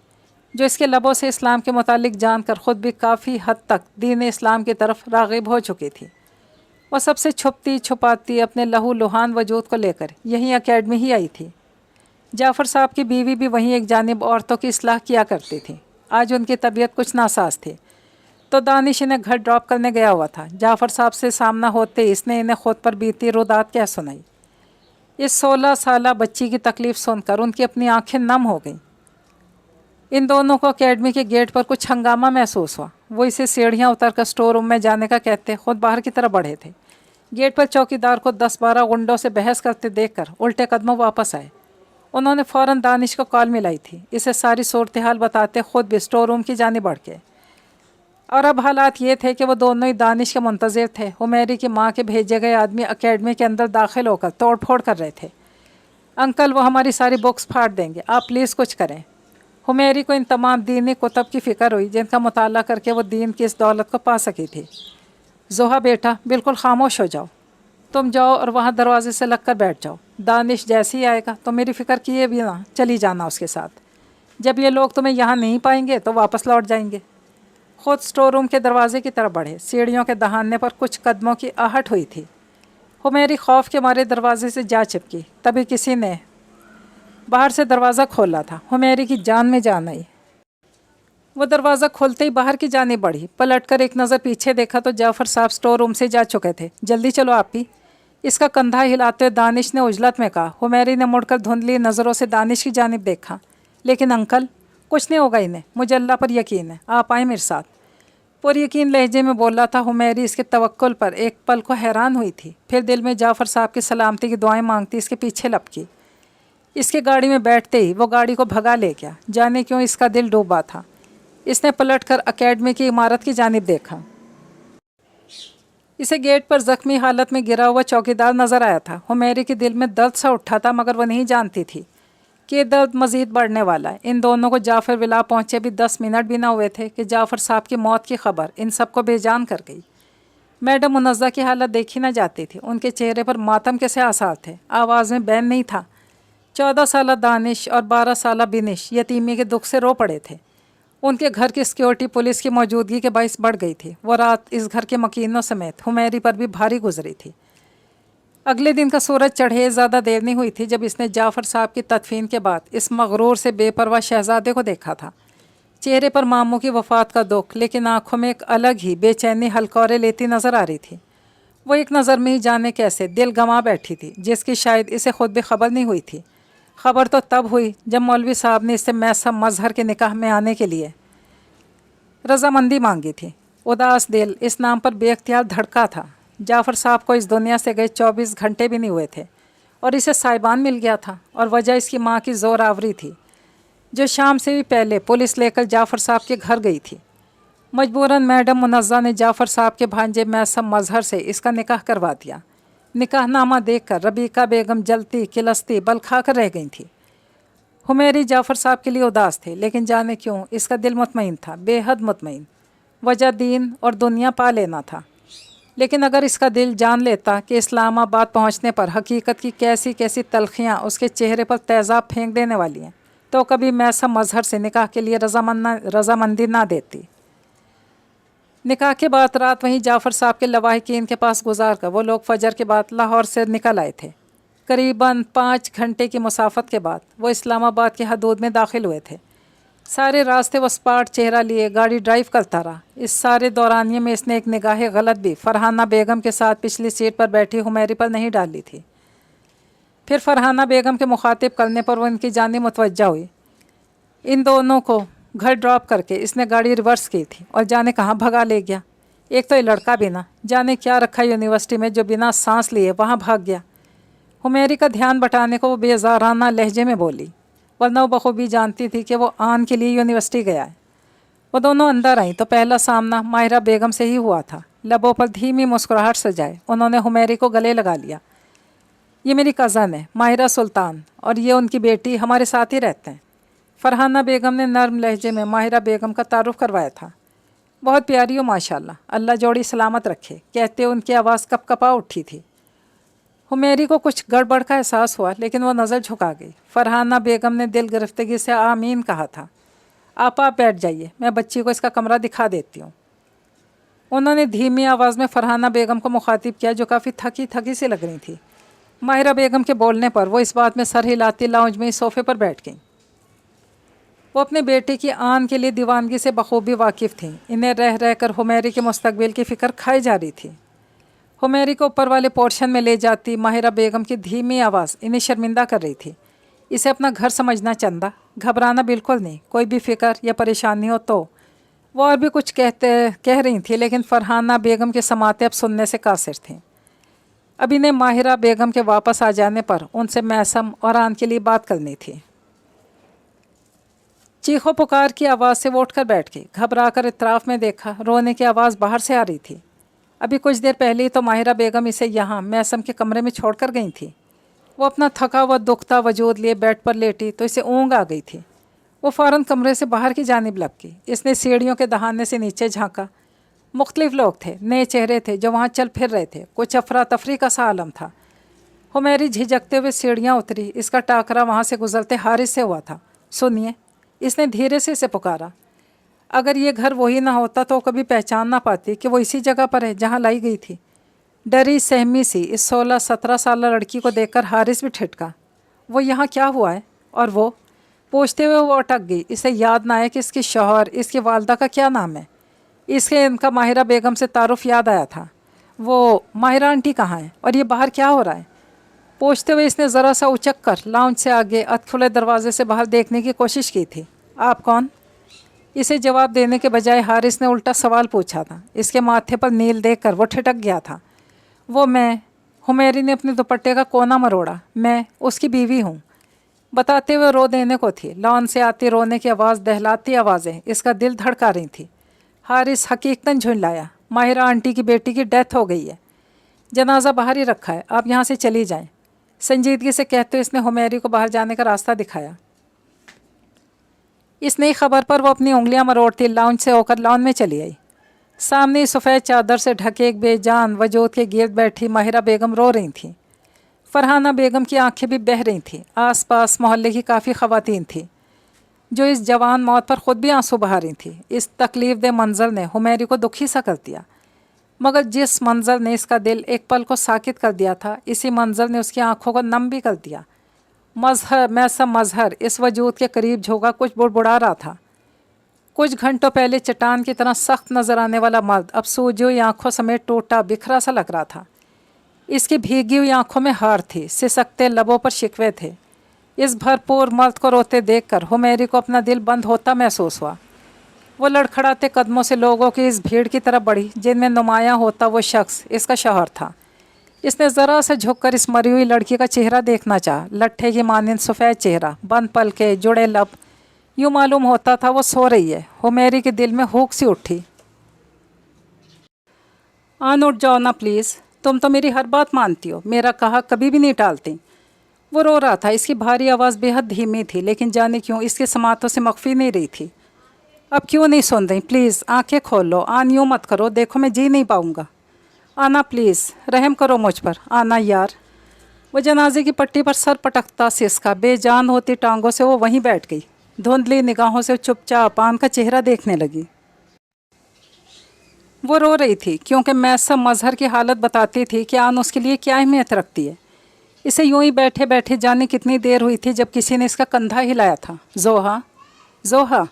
जो इसके लबों से इस्लाम के मुतालिक जानकर ख़ुद भी काफ़ी हद तक दीन इस्लाम की तरफ राग़िब हो चुकी थी। वह सबसे छुपती छुपाती अपने लहू लुहान वजूद को लेकर यहीं एकेडमी ही आई थी। जाफ़र साहब की बीवी भी वहीं एक जानिब औरतों की इस्लाह किया करती थी। आज उनकी तबीयत कुछ नासाज थी तो दानिश इन्हें घर ड्रॉप करने गया हुआ था। जाफ़र साहब से सामना होते इसने इन्हें ख़ुद पर बीती रुदात क्या सुनाई। इस 16 साला बच्ची की तकलीफ़ सुनकर उनकी अपनी आंखें नम हो गईं। इन दोनों को एकेडमी के गेट पर कुछ हंगामा महसूस हुआ। वो इसे सीढ़ियाँ उतरकर स्टोर रूम में जाने का कहते खुद बाहर की तरफ बढ़े थे। गेट पर चौकीदार को 10-12 गुंडों से बहस करते देखकर उल्टे कदमों वापस आए। उन्होंने फ़ौरन दानिश को कॉल मिलाई थी। इसे सारी सूरत हाल बताते ख़ुद भी स्टोर रूम की जानिब बढ़ गए। और अब हालात ये थे कि वो दोनों ही दानिश के मुंतज़िर थे। हुमैरी की माँ के भेजे गए आदमी एकेडमी के अंदर दाखिल होकर तोड़ फोड़ कर रहे थे। अंकल, वो हमारी सारी बुक्स फाड़ देंगे, आप प्लीज़ कुछ करें। हुमैरी को इन तमाम दीनी कुतब की फ़िक्र हुई जिनका मुताला करके वो दीन की इस दौलत को पा सकी थी। जोहा बेटा, बिल्कुल खामोश हो जाओ। तुम जाओ और वहाँ दरवाजे से लग कर बैठ जाओ। दानिश जैसे ही आएगा तो मेरी फ़िक्र किए बिना चली जाना उसके साथ। जब ये लोग तुम्हें यहाँ नहीं पाएंगे तो वापस लौट जाएंगे। ख़ुद स्टोर रूम के दरवाजे की तरफ बढ़े। सीढ़ियों के दहाने पर कुछ कदमों की आहट हुई थी। हुमैरी खौफ के मारे दरवाजे से जा चिपकी। तभी किसी ने बाहर से दरवाज़ा खोला था। हुमैरी की जान में जान आई। वो दरवाज़ा खोलते ही बाहर की जाने बढ़ी। पलटकर एक नज़र पीछे देखा तो जाफ़र साहब स्टोर रूम से जा चुके थे। जल्दी चलो आप ही, इसका कंधा हिलाते हुए दानिश ने उजलत में कहा। हुमैरी ने मुड़कर धुंधली नज़रों से दानिश की जानिब देखा। लेकिन अंकल, कुछ नहीं होगा इन्हें, मुझे अल्लाह पर यकीन है, आप आए मेरे साथ। پر یقین لہجے میں بول رہا تھا۔ حمیری اس کے توکل پر ایک پل کو حیران ہوئی تھی، پھر دل میں جعفر صاحب کی سلامتی کی دعائیں مانگتی اس کے پیچھے لپکی۔ اس کے گاڑی میں بیٹھتے ہی وہ گاڑی کو بھگا لے گیا۔ جانے کیوں اس کا دل ڈوبا تھا۔ اس نے پلٹ کر اکیڈمی کی عمارت کی جانب دیکھا۔ اسے گیٹ پر زخمی حالت میں گرا ہوا چوکیدار نظر آیا تھا۔ حمیری کے دل میں درد سا اٹھا تھا، مگر وہ نہیں جانتی تھی کہ یہ درد مزید بڑھنے والا ہے۔ ان دونوں کو جعفر ولا پہنچے بھی 10 منٹ بھی نہ ہوئے تھے کہ جعفر صاحب کی موت کی خبر ان سب کو بے جان کر گئی۔ میڈم منزہ کی حالت دیکھی نہ جاتی تھی۔ ان کے چہرے پر ماتم کے سے آثار تھے، آواز میں بین نہیں تھا۔ 14 سالہ دانش اور 12 سالہ بنش یتیمی کے دکھ سے رو پڑے تھے۔ ان کے گھر کی سیکیورٹی پولیس کی موجودگی کے باعث بڑھ گئی تھی۔ وہ رات اس گھر کے مکینوں سمیت حمیری پر بھی بھاری گزری تھی۔ اگلے دن کا سورج چڑھے زیادہ دیر نہیں ہوئی تھی جب اس نے جعفر صاحب کی تدفین کے بعد اس مغرور سے بے پرواہ شہزادے کو دیکھا تھا۔ چہرے پر ماموں کی وفات کا دکھ، لیکن آنکھوں میں ایک الگ ہی بے چینی ہلکورے لیتی نظر آ رہی تھی۔ وہ ایک نظر میں ہی جانے کیسے دل گنوا بیٹھی تھی، جس کی شاید اسے خود بھی خبر نہیں ہوئی تھی۔ خبر تو تب ہوئی جب مولوی صاحب نے اس سے میثم مظہر کے نکاح میں آنے کے لیے رضامندی مانگی تھی۔ اداس دل اس نام پر بے اختیار دھڑکا تھا۔ جعفر صاحب کو اس دنیا سے گئے 24 گھنٹے بھی نہیں ہوئے تھے اور اسے سائبان مل گیا تھا، اور وجہ اس کی ماں کی زور آوری تھی، جو شام سے بھی پہلے پولیس لے کر جعفر صاحب کے گھر گئی تھی۔ مجبوراً میڈم منزہ نے جعفر صاحب کے بھانجے میثم مظہر سے اس کا نکاح کروا دیا۔ نکاح نامہ دیکھ کر ربیکہ بیگم جلتی کلستی بل کھا کر رہ گئی تھی۔ حمیری جعفر صاحب کے لیے اداس تھے، لیکن جانے کیوں اس کا دل مطمئن تھا، بے حد مطمئن۔ وجہ دین اور دنیا پا لینا تھا، لیکن اگر اس کا دل جان لیتا کہ اسلام آباد پہنچنے پر حقیقت کی کیسی کیسی تلخیاں اس کے چہرے پر تیزاب پھینک دینے والی ہیں، تو کبھی میثم مظہر سے نکاح کے لیے رضامندی نہ دیتی۔ نکاح کے بعد رات وہیں جعفر صاحب کے لواحقین کے پاس گزار کر وہ لوگ فجر کے بعد لاہور سے نکل آئے تھے۔ قریباً 5 گھنٹے کی مسافت کے بعد وہ اسلام آباد کی حدود میں داخل ہوئے تھے۔ سارے راستے وہ اسپاٹ چہرہ لیے گاڑی ڈرائیو کرتا رہا۔ اس سارے دورانیے میں اس نے ایک نگاہ غلط بھی فرحانہ بیگم کے ساتھ پچھلی سیٹ پر بیٹھی حمیری پر نہیں ڈالی تھی۔ پھر فرحانہ بیگم کے مخاطب کرنے پر وہ ان کی جانب متوجہ ہوئی۔ ان دونوں کو گھر ڈراپ کر کے اس نے گاڑی ریورس کی تھی اور جانے کہاں بھگا لے گیا۔ ایک تو یہ لڑکا بھی نہ جانے کیا رکھا یونیورسٹی میں، جو بنا سانس لیے وہاں بھاگ گیا۔ حمیری کا دھیان بٹانے کو وہ بے زارانہ لہجے میں بولی، ورنہ وہ بخوبی جانتی تھی کہ وہ آن کے لیے یونیورسٹی گیا ہے۔ وہ دونوں اندر آئیں تو پہلا سامنا ماہرہ بیگم سے ہی ہوا تھا۔ لبوں پر دھیمی مسکراہٹ سجائے انہوں نے حمیری کو گلے لگا لیا۔ یہ میری کزن ہے ماہرہ سلطان، اور یہ ان کی بیٹی ہمارے ساتھ ہی رہتے ہیں۔ فرحانہ بیگم نے نرم لہجے میں ماہرہ بیگم کا تعارف کروایا تھا۔ بہت پیاری ہو ماشاءاللہ، اللہ جوڑی سلامت رکھے، کہتے ان کی آواز کپ کپا اٹھی تھی۔ حمیری کو کچھ گڑبڑ کا احساس ہوا، لیکن وہ نظر جھکا گئی۔ فرحانہ بیگم نے دل گرفتگی سے آمین کہا تھا۔ آپ بیٹھ جائیے، میں بچی کو اس کا کمرہ دکھا دیتی ہوں۔ انہوں نے دھیمی آواز میں فرحانہ بیگم کو مخاطب کیا، جو کافی تھکی تھکی سی لگ رہی تھی۔ ماہرہ بیگم کے بولنے پر وہ اس بات میں سر ہلاتی لاؤنج میں صوفے پر بیٹھ گئیں۔ وہ اپنے بیٹے کی آن کے لیے دیوانگی سے بخوبی واقف تھیں۔ انہیں رہ رہ کر حمیری کے مستقبل کی فکر کھائی جا رہی تھی۔ حمیری کو اوپر والے پورشن میں لے جاتی ماہرہ بیگم کی دھیمی آواز انہیں شرمندہ کر رہی تھی۔ اسے اپنا گھر سمجھنا چندہ، گھبرانا بالکل نہیں، کوئی بھی فکر یا پریشانی ہو تو۔ وہ اور بھی کچھ کہہ رہی تھی، لیکن فرحانہ بیگم کے سماعتیں اب سننے سے قاصر تھیں۔ اب انہیں ماہرہ بیگم کے واپس آ جانے پر ان سے میثم اور آن کے لیے بات کرنی تھی۔ چیخو پکار کی آواز سے وہ اٹھ کر بیٹھ گئی۔ گھبرا کر اطراف میں دیکھا، رونے کی آواز باہر سے آ رہی تھی۔ ابھی کچھ دیر پہلے ہی تو ماہرہ بیگم اسے یہاں میثم کے کمرے میں چھوڑ کر گئی تھی۔ وہ اپنا تھکا ہوا دکھتا وجود لیے بیڈ پر لیٹی تو اسے اونگ آ گئی تھی۔ وہ فوراً کمرے سے باہر کی جانب لپکی۔ اس نے سیڑھیوں کے دہانے سے نیچے جھانکا۔ مختلف لوگ تھے، نئے چہرے تھے جو وہاں چل پھر رہے تھے۔ کچھ افراتفری کا سا عالم تھا۔ حمیری جھجکتے ہوئے سیڑھیاں اتری۔ اس کا ٹاکرا وہاں سے گزرتے حارث سے ہوا تھا۔ سنیے، اس نے دھیرے سے اسے پکارا۔ اگر یہ گھر وہی نہ ہوتا تو کبھی پہچان نہ پاتی کہ وہ اسی جگہ پر ہے جہاں لائی گئی تھی۔ ڈری سہمی سی اس 16-17 سالہ لڑکی کو دیکھ کر حارث بھی ٹھٹکا۔ وہ یہاں کیا ہوا ہے؟ اور وہ پوچھتے ہوئے وہ اٹک گئی۔ اسے یاد نہ آیا کہ اس کے شوہر، اس کی والدہ کا کیا نام ہے۔ اس کے ان کا ماہرہ بیگم سے تعارف یاد آیا تھا۔ وہ ماہرہ آنٹی کہاں ہے اور یہ باہر کیا ہو رہا ہے؟ پوچھتے ہوئے اس نے ذرا سا اچک کر لاؤنج سے آگے ادھ کھلے دروازے سے باہر دیکھنے کی کوشش کی تھی۔ آپ کون؟ इसे जवाब देने के बजाय हारिस ने उल्टा सवाल पूछा था। इसके माथे पर नील देखकर वो ठिठक गया था। वो मैं? हुमैरी ने अपने दुपट्टे का कोना मरोड़ा। मैं उसकी बीवी हूँ। बताते हुए रो देने को थी। लॉन से आती रोने की आवाज़, दहलाती आवाज़ें इसका दिल धड़का रही थी। हारिस हकीकतन झुंझलाया। माहिरा आंटी की बेटी की डेथ हो गई है, जनाजा बाहर ही रखा है, आप यहाँ से चली जाएं। संजीदगी से कहते हुए इसने हुमैरी को बाहर जाने का रास्ता दिखाया। इस नई खबर पर वो अपनी उंगलियां मरोड़ती लाउंज से होकर लॉन में चली आई। सामने सफ़ेद चादर से ढके एक बेजान वजूद के गिर्द बैठी माहिरा बेगम रो रही थी। फरहाना बेगम की आंखें भी बह रही थीं। आसपास मोहल्ले की काफ़ी ख़वातीन थीं जो इस जवान मौत पर ख़ुद भी आंसू बहा रही थी। इस तकलीफ़देह मंज़र ने हुमैरी को दुखी सा कर दिया, मगर जिस मंज़र ने इसका दिल एक पल को साकित कर दिया था, इसी मंज़र ने उसकी आंखों को नम भी कर दिया। मज़हर इस वजूद के करीब झोंका कुछ बुड़बुड़ा रहा था। कुछ घंटों पहले चट्टान की तरह सख्त नज़र आने वाला मर्द अब सूजी हुई आँखों समेत टूटा बिखरा सा लग रहा था। इसकी भीगी हुई आँखों में हार थी, सिसकते लबों पर शिकवे थे। इस भरपूर मर्द को रोते देखकर हुमैरी को अपना दिल बंद होता महसूस हुआ। वो लड़खड़ाते कदमों से लोगों की इस भीड़ की तरफ बढ़ी जिनमें नुमायाँ होता वो शख्स इसका शौहर था। इसने ज़रा से झुककर इस मरी हुई लड़की का चेहरा देखना चाहा। लट्ठे की मानिंद सफ़ेद चेहरा, बंद पलके, जुड़े लब, यूँ मालूम होता था वो सो रही है। हुमैरी के दिल में हुक सी उठी। आन उठ जाओ ना प्लीज़, तुम तो मेरी हर बात मानती हो, मेरा कहा कभी भी नहीं टालती। वो रो रहा था। इसकी भारी आवाज़ बेहद धीमी थी, लेकिन जाने क्यों इसके समातों से मख्फी नहीं रही थी। अब क्यों नहीं सुन रही? प्लीज़ आंखें खोल लो। आन यूँ मत करो, देखो मैं जी नहीं पाऊँगा। आना प्लीज़, रहम करो मुझ पर, आना यार। वो जनाजे की पट्टी पर सर पटकता सिसका। बेजान होती टांगों से वो वहीं बैठ गई। धुंधली निगाहों से चुपचाप आन का चेहरा देखने लगी। वो रो रही थी क्योंकि मैसम मज़हर की हालत बताती थी कि आन उसके लिए क्या अहमियत रखती है। इसे यूं ही बैठे बैठे जाने कितनी देर हुई थी जब किसी ने इसका कंधा हिलाया था। जोहा, जोहा।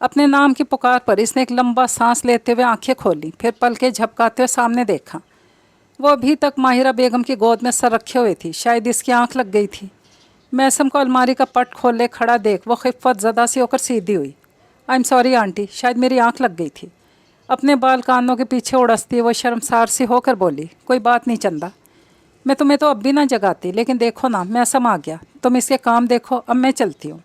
अपने नाम की पुकार पर इसने एक लंबा सांस लेते हुए आंखें खोली, फिर पलके झपकाते हुए सामने देखा। वो अभी तक माहिरा बेगम की गोद में सर रखे हुए थी। शायद इसकी आंख लग गई थी। मैसम को अलमारी का पट खोले खड़ा देख वो खिफ़्फ़त ज़दा सी होकर सीधी हुई। आई एम सॉरी आंटी, शायद मेरी आंख लग गई थी। अपने बाल कानों के पीछे उड़सती वो शर्मसार सी होकर बोली, कोई बात नहीं चंदा, मैं तुम्हें तो अब भी ना जगाती, लेकिन देखो ना मैसम आ गया, तुम इसके काम देखो, अब मैं चलती हूँ।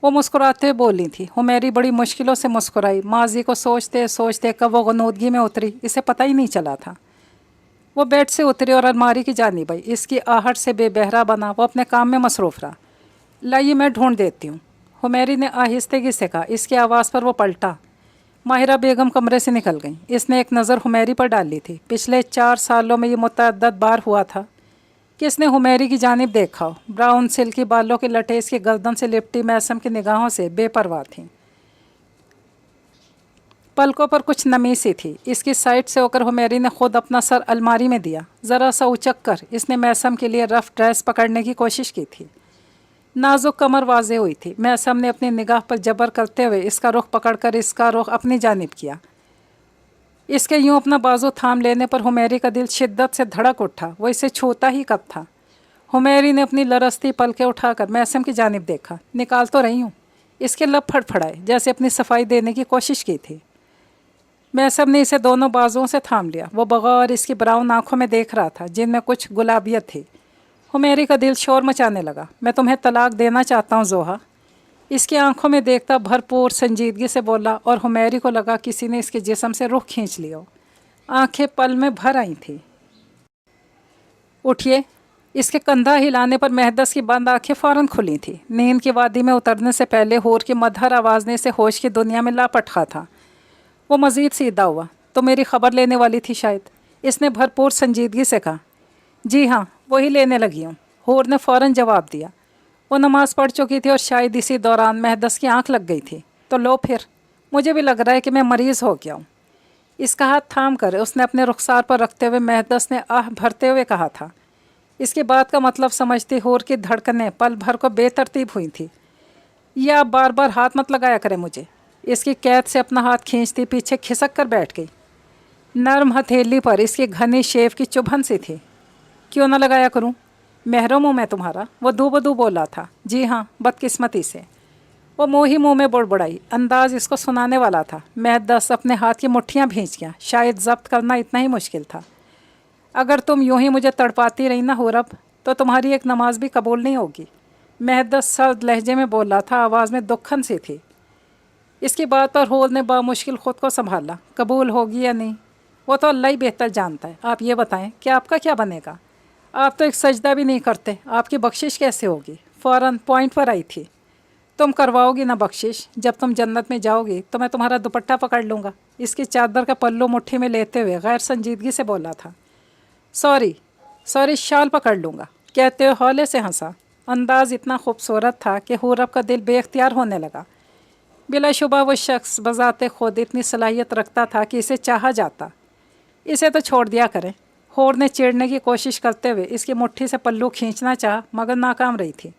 वो मुस्कुराते हुए बोली थी। हुमैरी बड़ी मुश्किलों से मुस्कुराई। माजी को सोचते सोचते कब वो गनूदगी में उतरी इसे पता ही नहीं चला था। वो बेड से उतरी और अलमारी की जानिब आई। इसकी आहट से बेबहरा बना वो अपने काम में मसरूफ़ रहा। लाइए मैं ढूंढ देती हूँ, हुमैरी ने आहिस्तगी से कहा। इसकी आवाज़ पर वो पलटा। माहिरा बेगम कमरे से निकल गई। इसने एक नज़र हुमैरी पर डाल ली थी। पिछले 4 सालों में ये मुतअद्दद बार हुआ था कि इसने हुमैरी की जानिब देखा हो। ब्राउन सिल्की बालों की लटें इसकी गर्दन से लिपटी मैसम की निगाहों से बेपरवाह थीं। पलकों पर कुछ नमी सी थी। इसकी साइड से होकर हुमैरी ने खुद अपना सर अलमारी में दिया। ज़रा सा उचक कर इसने मैसम के लिए रफ़ ड्रेस पकड़ने की कोशिश की थी। नाजुक कमर वाजे हुई थी। मैसम ने अपनी निगाह पर जबर करते हुए इसका रुख पकड़कर इसका रुख अपनी जानिब किया। इसके यूं अपना बाजू थाम लेने पर हुमैरी का दिल शिद्दत से धड़क उठा। वो इसे छूता ही कब था। हुमैरी ने अपनी लरसती पलकें उठाकर मैसम की जानिब देखा। निकाल तो रही हूँ। इसके लब फड़फड़ाए जैसे अपनी सफाई देने की कोशिश की थी। मैसम ने इसे दोनों बाजुओं से थाम लिया। वो बगौर इसकी ब्राउन आंखों में देख रहा था जिनमें कुछ गुलाबियत थी। हुमैरी का दिल शोर मचाने लगा। मैं तुम्हें तलाक देना चाहता हूँ जोहा, इसकी आंखों में देखता भरपूर संजीदगी से बोला। और हुमैरी को लगा किसी ने इसके जिस्म से रुख खींच लिया। आंखें पल में भर आई थी। उठिए। इसके कंधा हिलाने पर महदस की बंद आंखें फ़ौरन खुली थी। नींद की वादी में उतरने से पहले होर की मधुर आवाज़ ने इसे होश की दुनिया में लापटखा था। वो मज़ीद सीधा हुआ। तो मेरी खबर लेने वाली थी शायद, इसने भरपूर संजीदगी से कहा। जी हाँ, वही लेने लगी हूँ, होर ने फ़ौरन जवाब दिया। वो नमाज़ पढ़ चुकी थी और शायद इसी दौरान महदस की आंख लग गई थी। तो लो फिर, मुझे भी लग रहा है कि मैं मरीज़ हो गया हूँ। इसका हाथ थाम कर उसने अपने रुखसार पर रखते हुए महदस ने आह भरते हुए कहा था। इसकी बात का मतलब समझती होर की धड़कनें पल भर को बेतरतीब हुई थी। यह आप बार बार हाथ मत लगाया करें मुझे। इसकी कैद से अपना हाथ खींचती पीछे खिसक कर बैठ गई। नर्म हथेली पर इसकी घनी शेव की चुभन सी थी। क्यों न लगाया करूं, महरूम हूँ मैं तुम्हारा, वो दू बदू बोला था। जी हाँ, बदकिस्मती से। वो मुँह ही मुँह में बुड़बुड़ाई। अंदाज इसको सुनाने वाला था। महदस अपने हाथ की मुट्ठियाँ भींच गया। शायद जब्त करना इतना ही मुश्किल था। अगर तुम यूं ही मुझे तड़पाती रही ना होरब, तो तुम्हारी एक नमाज भी कबूल नहीं होगी। महदस सर्द लहजे में बोल रहा था, आवाज़ में दुखन सी थी। इसकी बात पर होर ने बामुश्किल ख़ुद को संभाला। कबूल होगी या नहीं वो तो अल्लाह ही बेहतर जानता है। आप ये बताएं कि आपका क्या बनेगा? आप तो एक सजदा भी नहीं करते, आपकी बख्शिश कैसे होगी? फ़ौरन पॉइंट पर आई थी। तुम करवाओगी ना बख्शिश? जब तुम जन्नत में जाओगी तो मैं तुम्हारा दुपट्टा पकड़ लूँगा। इसकी चादर का पल्लू मुट्ठी में लेते हुए गैर संजीदगी से बोला था। सॉरी, शाल पकड़ लूँगा, कहते हुए हौले से हंसा। अंदाज इतना खूबसूरत था कि होरब का दिल बेख्तियार होने लगा। बिलाशुबा वो शख्स बज़ाते खुद इतनी सलाहियत रखता था कि इसे चाहा जाता। इसे तो छोड़ दिया करें। होर ने चिढ़ने की कोशिश करते हुए इसकी मुट्ठी से पल्लू खींचना चाहा, मगर नाकाम रही थी।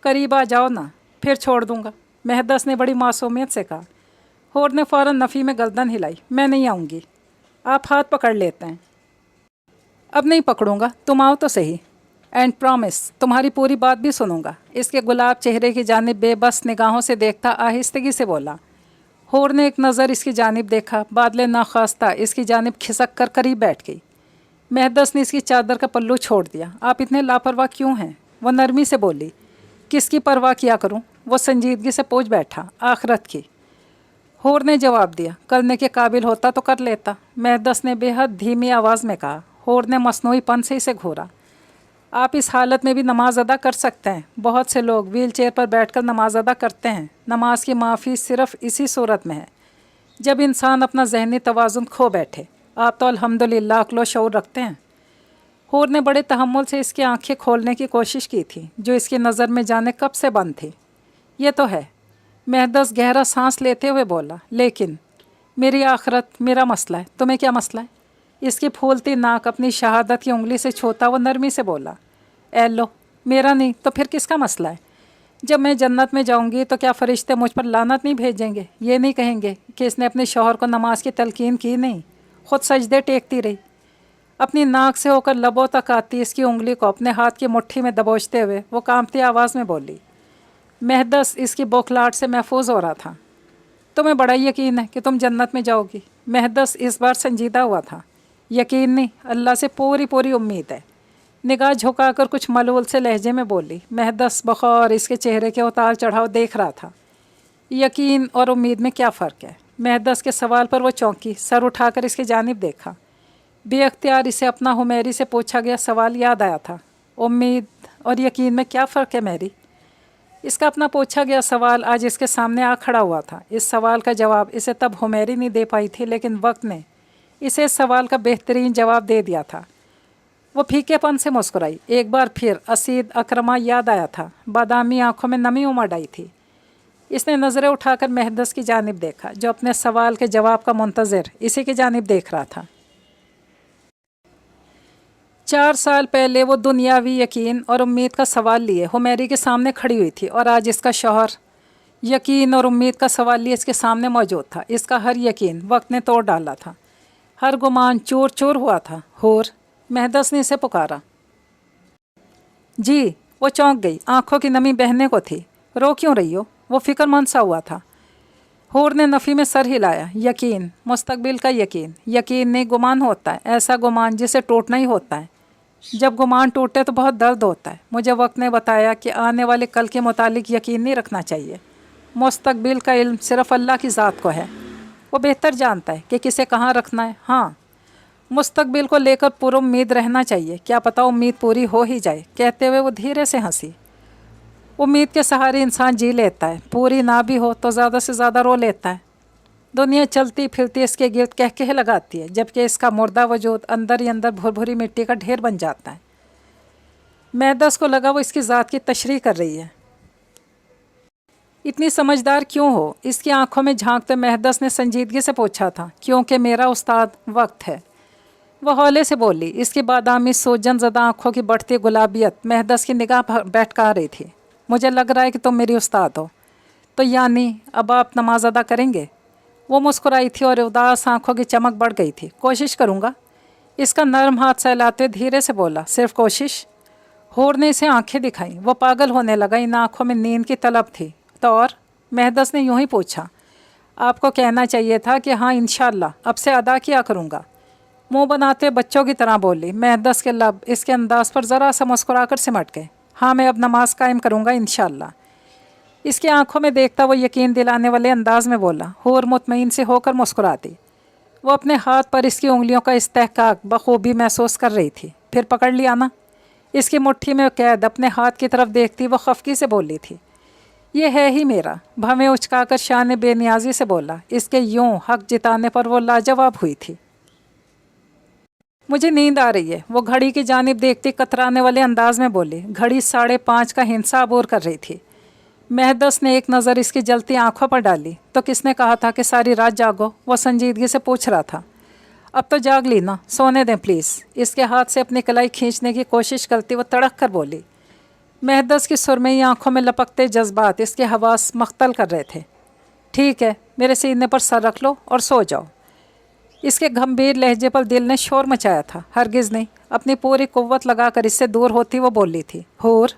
करीब आ जाओ ना, फिर छोड़ दूँगा, महदस ने बड़ी मासूमियत से कहा। होर ने फ़ौरन नफ़ी में गर्दन हिलाई। मैं नहीं आऊँगी, आप हाथ पकड़ लेते हैं। अब नहीं पकड़ूँगा, तुम आओ तो सही। एंड प्रॉमिस, तुम्हारी पूरी बात भी सुनूंगा। इसके गुलाब चेहरे की जानिब बेबस निगाहों से देखता आहिस्तगी से बोला। होर ने एक नज़र इसकी जानिब देखा। बादले नाखास्ता इसकी जानिब खिसक कर करीब बैठ गई। महदस ने इसकी चादर का पल्लू छोड़ दिया। आप इतने लापरवाह क्यों हैं? वो नरमी से बोली। किसकी परवाह किया करूं? वो संजीदगी से पूछ बैठा। आखरत की। होर ने जवाब दिया, करने के काबिल होता तो कर लेता। महदस ने बेहद धीमी आवाज़ में कहा। होर ने मसनूईपन से इसे घूरा। आप इस हालत में भी नमाज अदा कर सकते हैं। बहुत से लोग व्हील चेयर पर बैठकर नमाज अदा करते हैं। नमाज की माफ़ी सिर्फ़ इसी सूरत में है, जब इंसान अपना जहनी तवाज़ुन खो बैठे। आप तो अल्हम्दुलिल्लाह अक्ल व शऊर रखते हैं। होर ने बड़े तहम्मुल से इसकी आंखें खोलने की कोशिश की थी, जो इसकी नज़र में जाने कब से बंद थी। ये तो है। महदस गहरा सांस लेते हुए बोला। लेकिन मेरी आखरत मेरा मसला है। तुम्हें क्या मसला है? इसकी फूलती नाक अपनी शहादत की उंगली से छूता वो नरमी से बोला। ए लो, मेरा नहीं तो फिर किसका मसला है? जब मैं जन्नत में जाऊंगी तो क्या फ़रिश्ते मुझ पर लानत नहीं भेजेंगे? ये नहीं कहेंगे कि इसने अपने शौहर को नमाज की तलकीन की नहीं, ख़ुद सजदे टेकती रही। अपनी नाक से होकर लबों तक आती इसकी उंगली को अपने हाथ की मुट्ठी में दबोचते हुए वो कांपती आवाज़ में बोली। महदस इसकी बौखलाहट से महफूज हो रहा था। तुम्हें बड़ा यकीन है कि तुम जन्नत में जाओगी? महदस इस बार संजीदा हुआ था। यकीन नहीं, अल्लाह से पूरी पूरी उम्मीद है। निगाह झुकाकर कुछ मलूल से लहजे में बोली। महदस बखौर इसके चेहरे के उतार चढ़ाव देख रहा था। यकीन और उम्मीद में क्या फ़र्क है? महदस के सवाल पर वो चौंकी, सर उठाकर इसकी जानिब देखा। बेअख्तियार इसे अपना हुमैरी से पूछा गया सवाल याद आया था। उम्मीद और यकीन में क्या फ़र्क है मैरी? इसका अपना पूछा गया सवाल आज इसके सामने आ खड़ा हुआ था। इस सवाल का जवाब इसे तब हुमैरी नहीं दे पाई थी, लेकिन वक्त ने इसे इस सवाल का बेहतरीन जवाब दे दिया था। वो फीकेपन से मुस्कुराई। एक बार फिर असीद अकरमा याद आया था। बादामी आंखों में नमी उमड़ आई थी। इसने नज़रें उठाकर महदस की जानिब देखा, जो अपने सवाल के जवाब का मुंतज़िर इसी की जानिब देख रहा था। 4 साल पहले वो दुनियावी यकीन और उम्मीद का सवाल लिए हुमैरी के सामने खड़ी हुई थी, और आज इसका शौहर यकीन और उम्मीद का सवाल लिए इसके सामने मौजूद था। इसका हर यकीन वक्त ने तोड़ डाला था। हर गुमान चूर चूर हुआ था। होर, महदस ने इसे पुकारा। जी। वो चौंक गई। आंखों की नमी बहने को थी। रो क्यों रही हो? वो फिक्रमंद सा हुआ था। होर ने नफ़ी में सर हिलाया। यकीन, मुस्तकबिल का यकीन। यकीन नहीं, गुमान होता है, ऐसा गुमान जिसे टूटना ही होता है। जब गुमान टूटे तो बहुत दर्द होता है। मुझे वक्त ने बताया कि आने वाले कल के मुतालिक यकीन नहीं रखना चाहिए। मुस्तकबिल का इल्म सिर्फ़ अल्लाह की ज़ात को है। वो बेहतर जानता है कि किसे कहाँ रखना है। हाँ, मुस्तकबिल को लेकर पुरुम्मीद रहना चाहिए। क्या पता उम्मीद पूरी हो ही जाए। कहते हुए वो धीरे से हंसी। उम्मीद के सहारे इंसान जी लेता है। पूरी ना भी हो तो ज़्यादा से ज़्यादा रो लेता है। दुनिया चलती फिरती इसके गिर्द कहकहे लगाती है, जबकि इसका मुर्दा वजूद अंदर ही अंदर भुरभुरी मिट्टी का ढेर बन जाता है। महदस को लगा वो इसकी ज़ात की तशरीह कर रही है। इतनी समझदार क्यों हो? इसकी आंखों में झांकते महदस ने संजीदगी से पूछा था। क्योंकि मेरा उस्ताद वक्त है, वह हौले से बोली। इसकी बादामी सोजन ज़दा आँखों की बढ़ती गुलाबियत महदस की निगाह बैठका रही थी। मुझे लग रहा है कि तुम मेरी उस्ताद हो, तो यानी अब आप नमाज अदा करेंगे? वो मुस्कुराई थी और उदास आँखों की चमक बढ़ गई थी। कोशिश करूँगा, इसका नरम हाथ सहलाते धीरे से बोला। सिर्फ कोशिश? होर ने इसे आंखें दिखाई। वो पागल होने लगा। इन आँखों में नींद की तलब थी। तो और महदस ने यूं ही पूछा, आपको कहना चाहिए था कि हाँ इंशाल्लाह अब से अदा किया करूँगा। मुंह बनाते बच्चों की तरह बोली। महदस के लब इसके अंदाज पर ज़रा सा मुस्कुराकर सिमट गए। हाँ मैं अब नमाज कायम करूँगा इंशाल्लाह। इसकी आंखों में देखता वो यकीन दिलाने वाले अंदाज में बोला। हूर मुतमईन से होकर मुस्कुराती। वो अपने हाथ पर इसकी उंगलियों का इस्तेहकाक बखूबी महसूस कर रही थी। फिर पकड़ लिया ना। इसकी मुट्ठी में कैद अपने हाथ की तरफ देखती वो खफकी से बोली थी, ये है ही मेरा। भवें उचकाकर शाह ने बेनियाजी से बोला। इसके यूं हक जिताने पर वो लाजवाब हुई थी। मुझे नींद आ रही है, वो घड़ी की जानिब देखती कतराने वाले अंदाज में बोली। घड़ी 5:30 का हिंसा अबूर कर रही थी। महदस ने एक नज़र इसकी जलती आंखों पर डाली। तो किसने कहा था कि सारी रात जागो? वो संजीदगी से पूछ रहा था। अब तो जाग ली ना, सोने दें प्लीज़। इसके हाथ से अपनी कलाई खींचने की कोशिश करती वो तड़क कर बोली। महदस की सुरमई आंखों में लपकते जज्बात इसके हवास मख्तल कर रहे थे। ठीक है, मेरे सीने पर सर रख लो और सो जाओ। इसके गंभीर लहजे पर दिल ने शोर मचाया था। हरगिज़ नहीं। अपनी पूरी कुव्वत लगाकर इससे दूर होती वो बोली थी। हूर।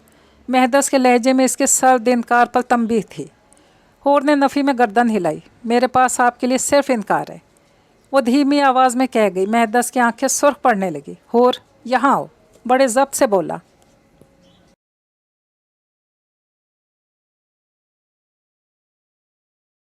महदस के लहजे में इसके सर्द इनकार पर तंबीह थी। हूर ने नफ़ी में गर्दन हिलाई। मेरे पास आपके लिए सिर्फ इनकार है, वो धीमी आवाज़ में कह गई। महदस की आंखें सुर्ख पड़ने लगी। हूर यहाँ आओ, बड़े ज़ब्त से बोला।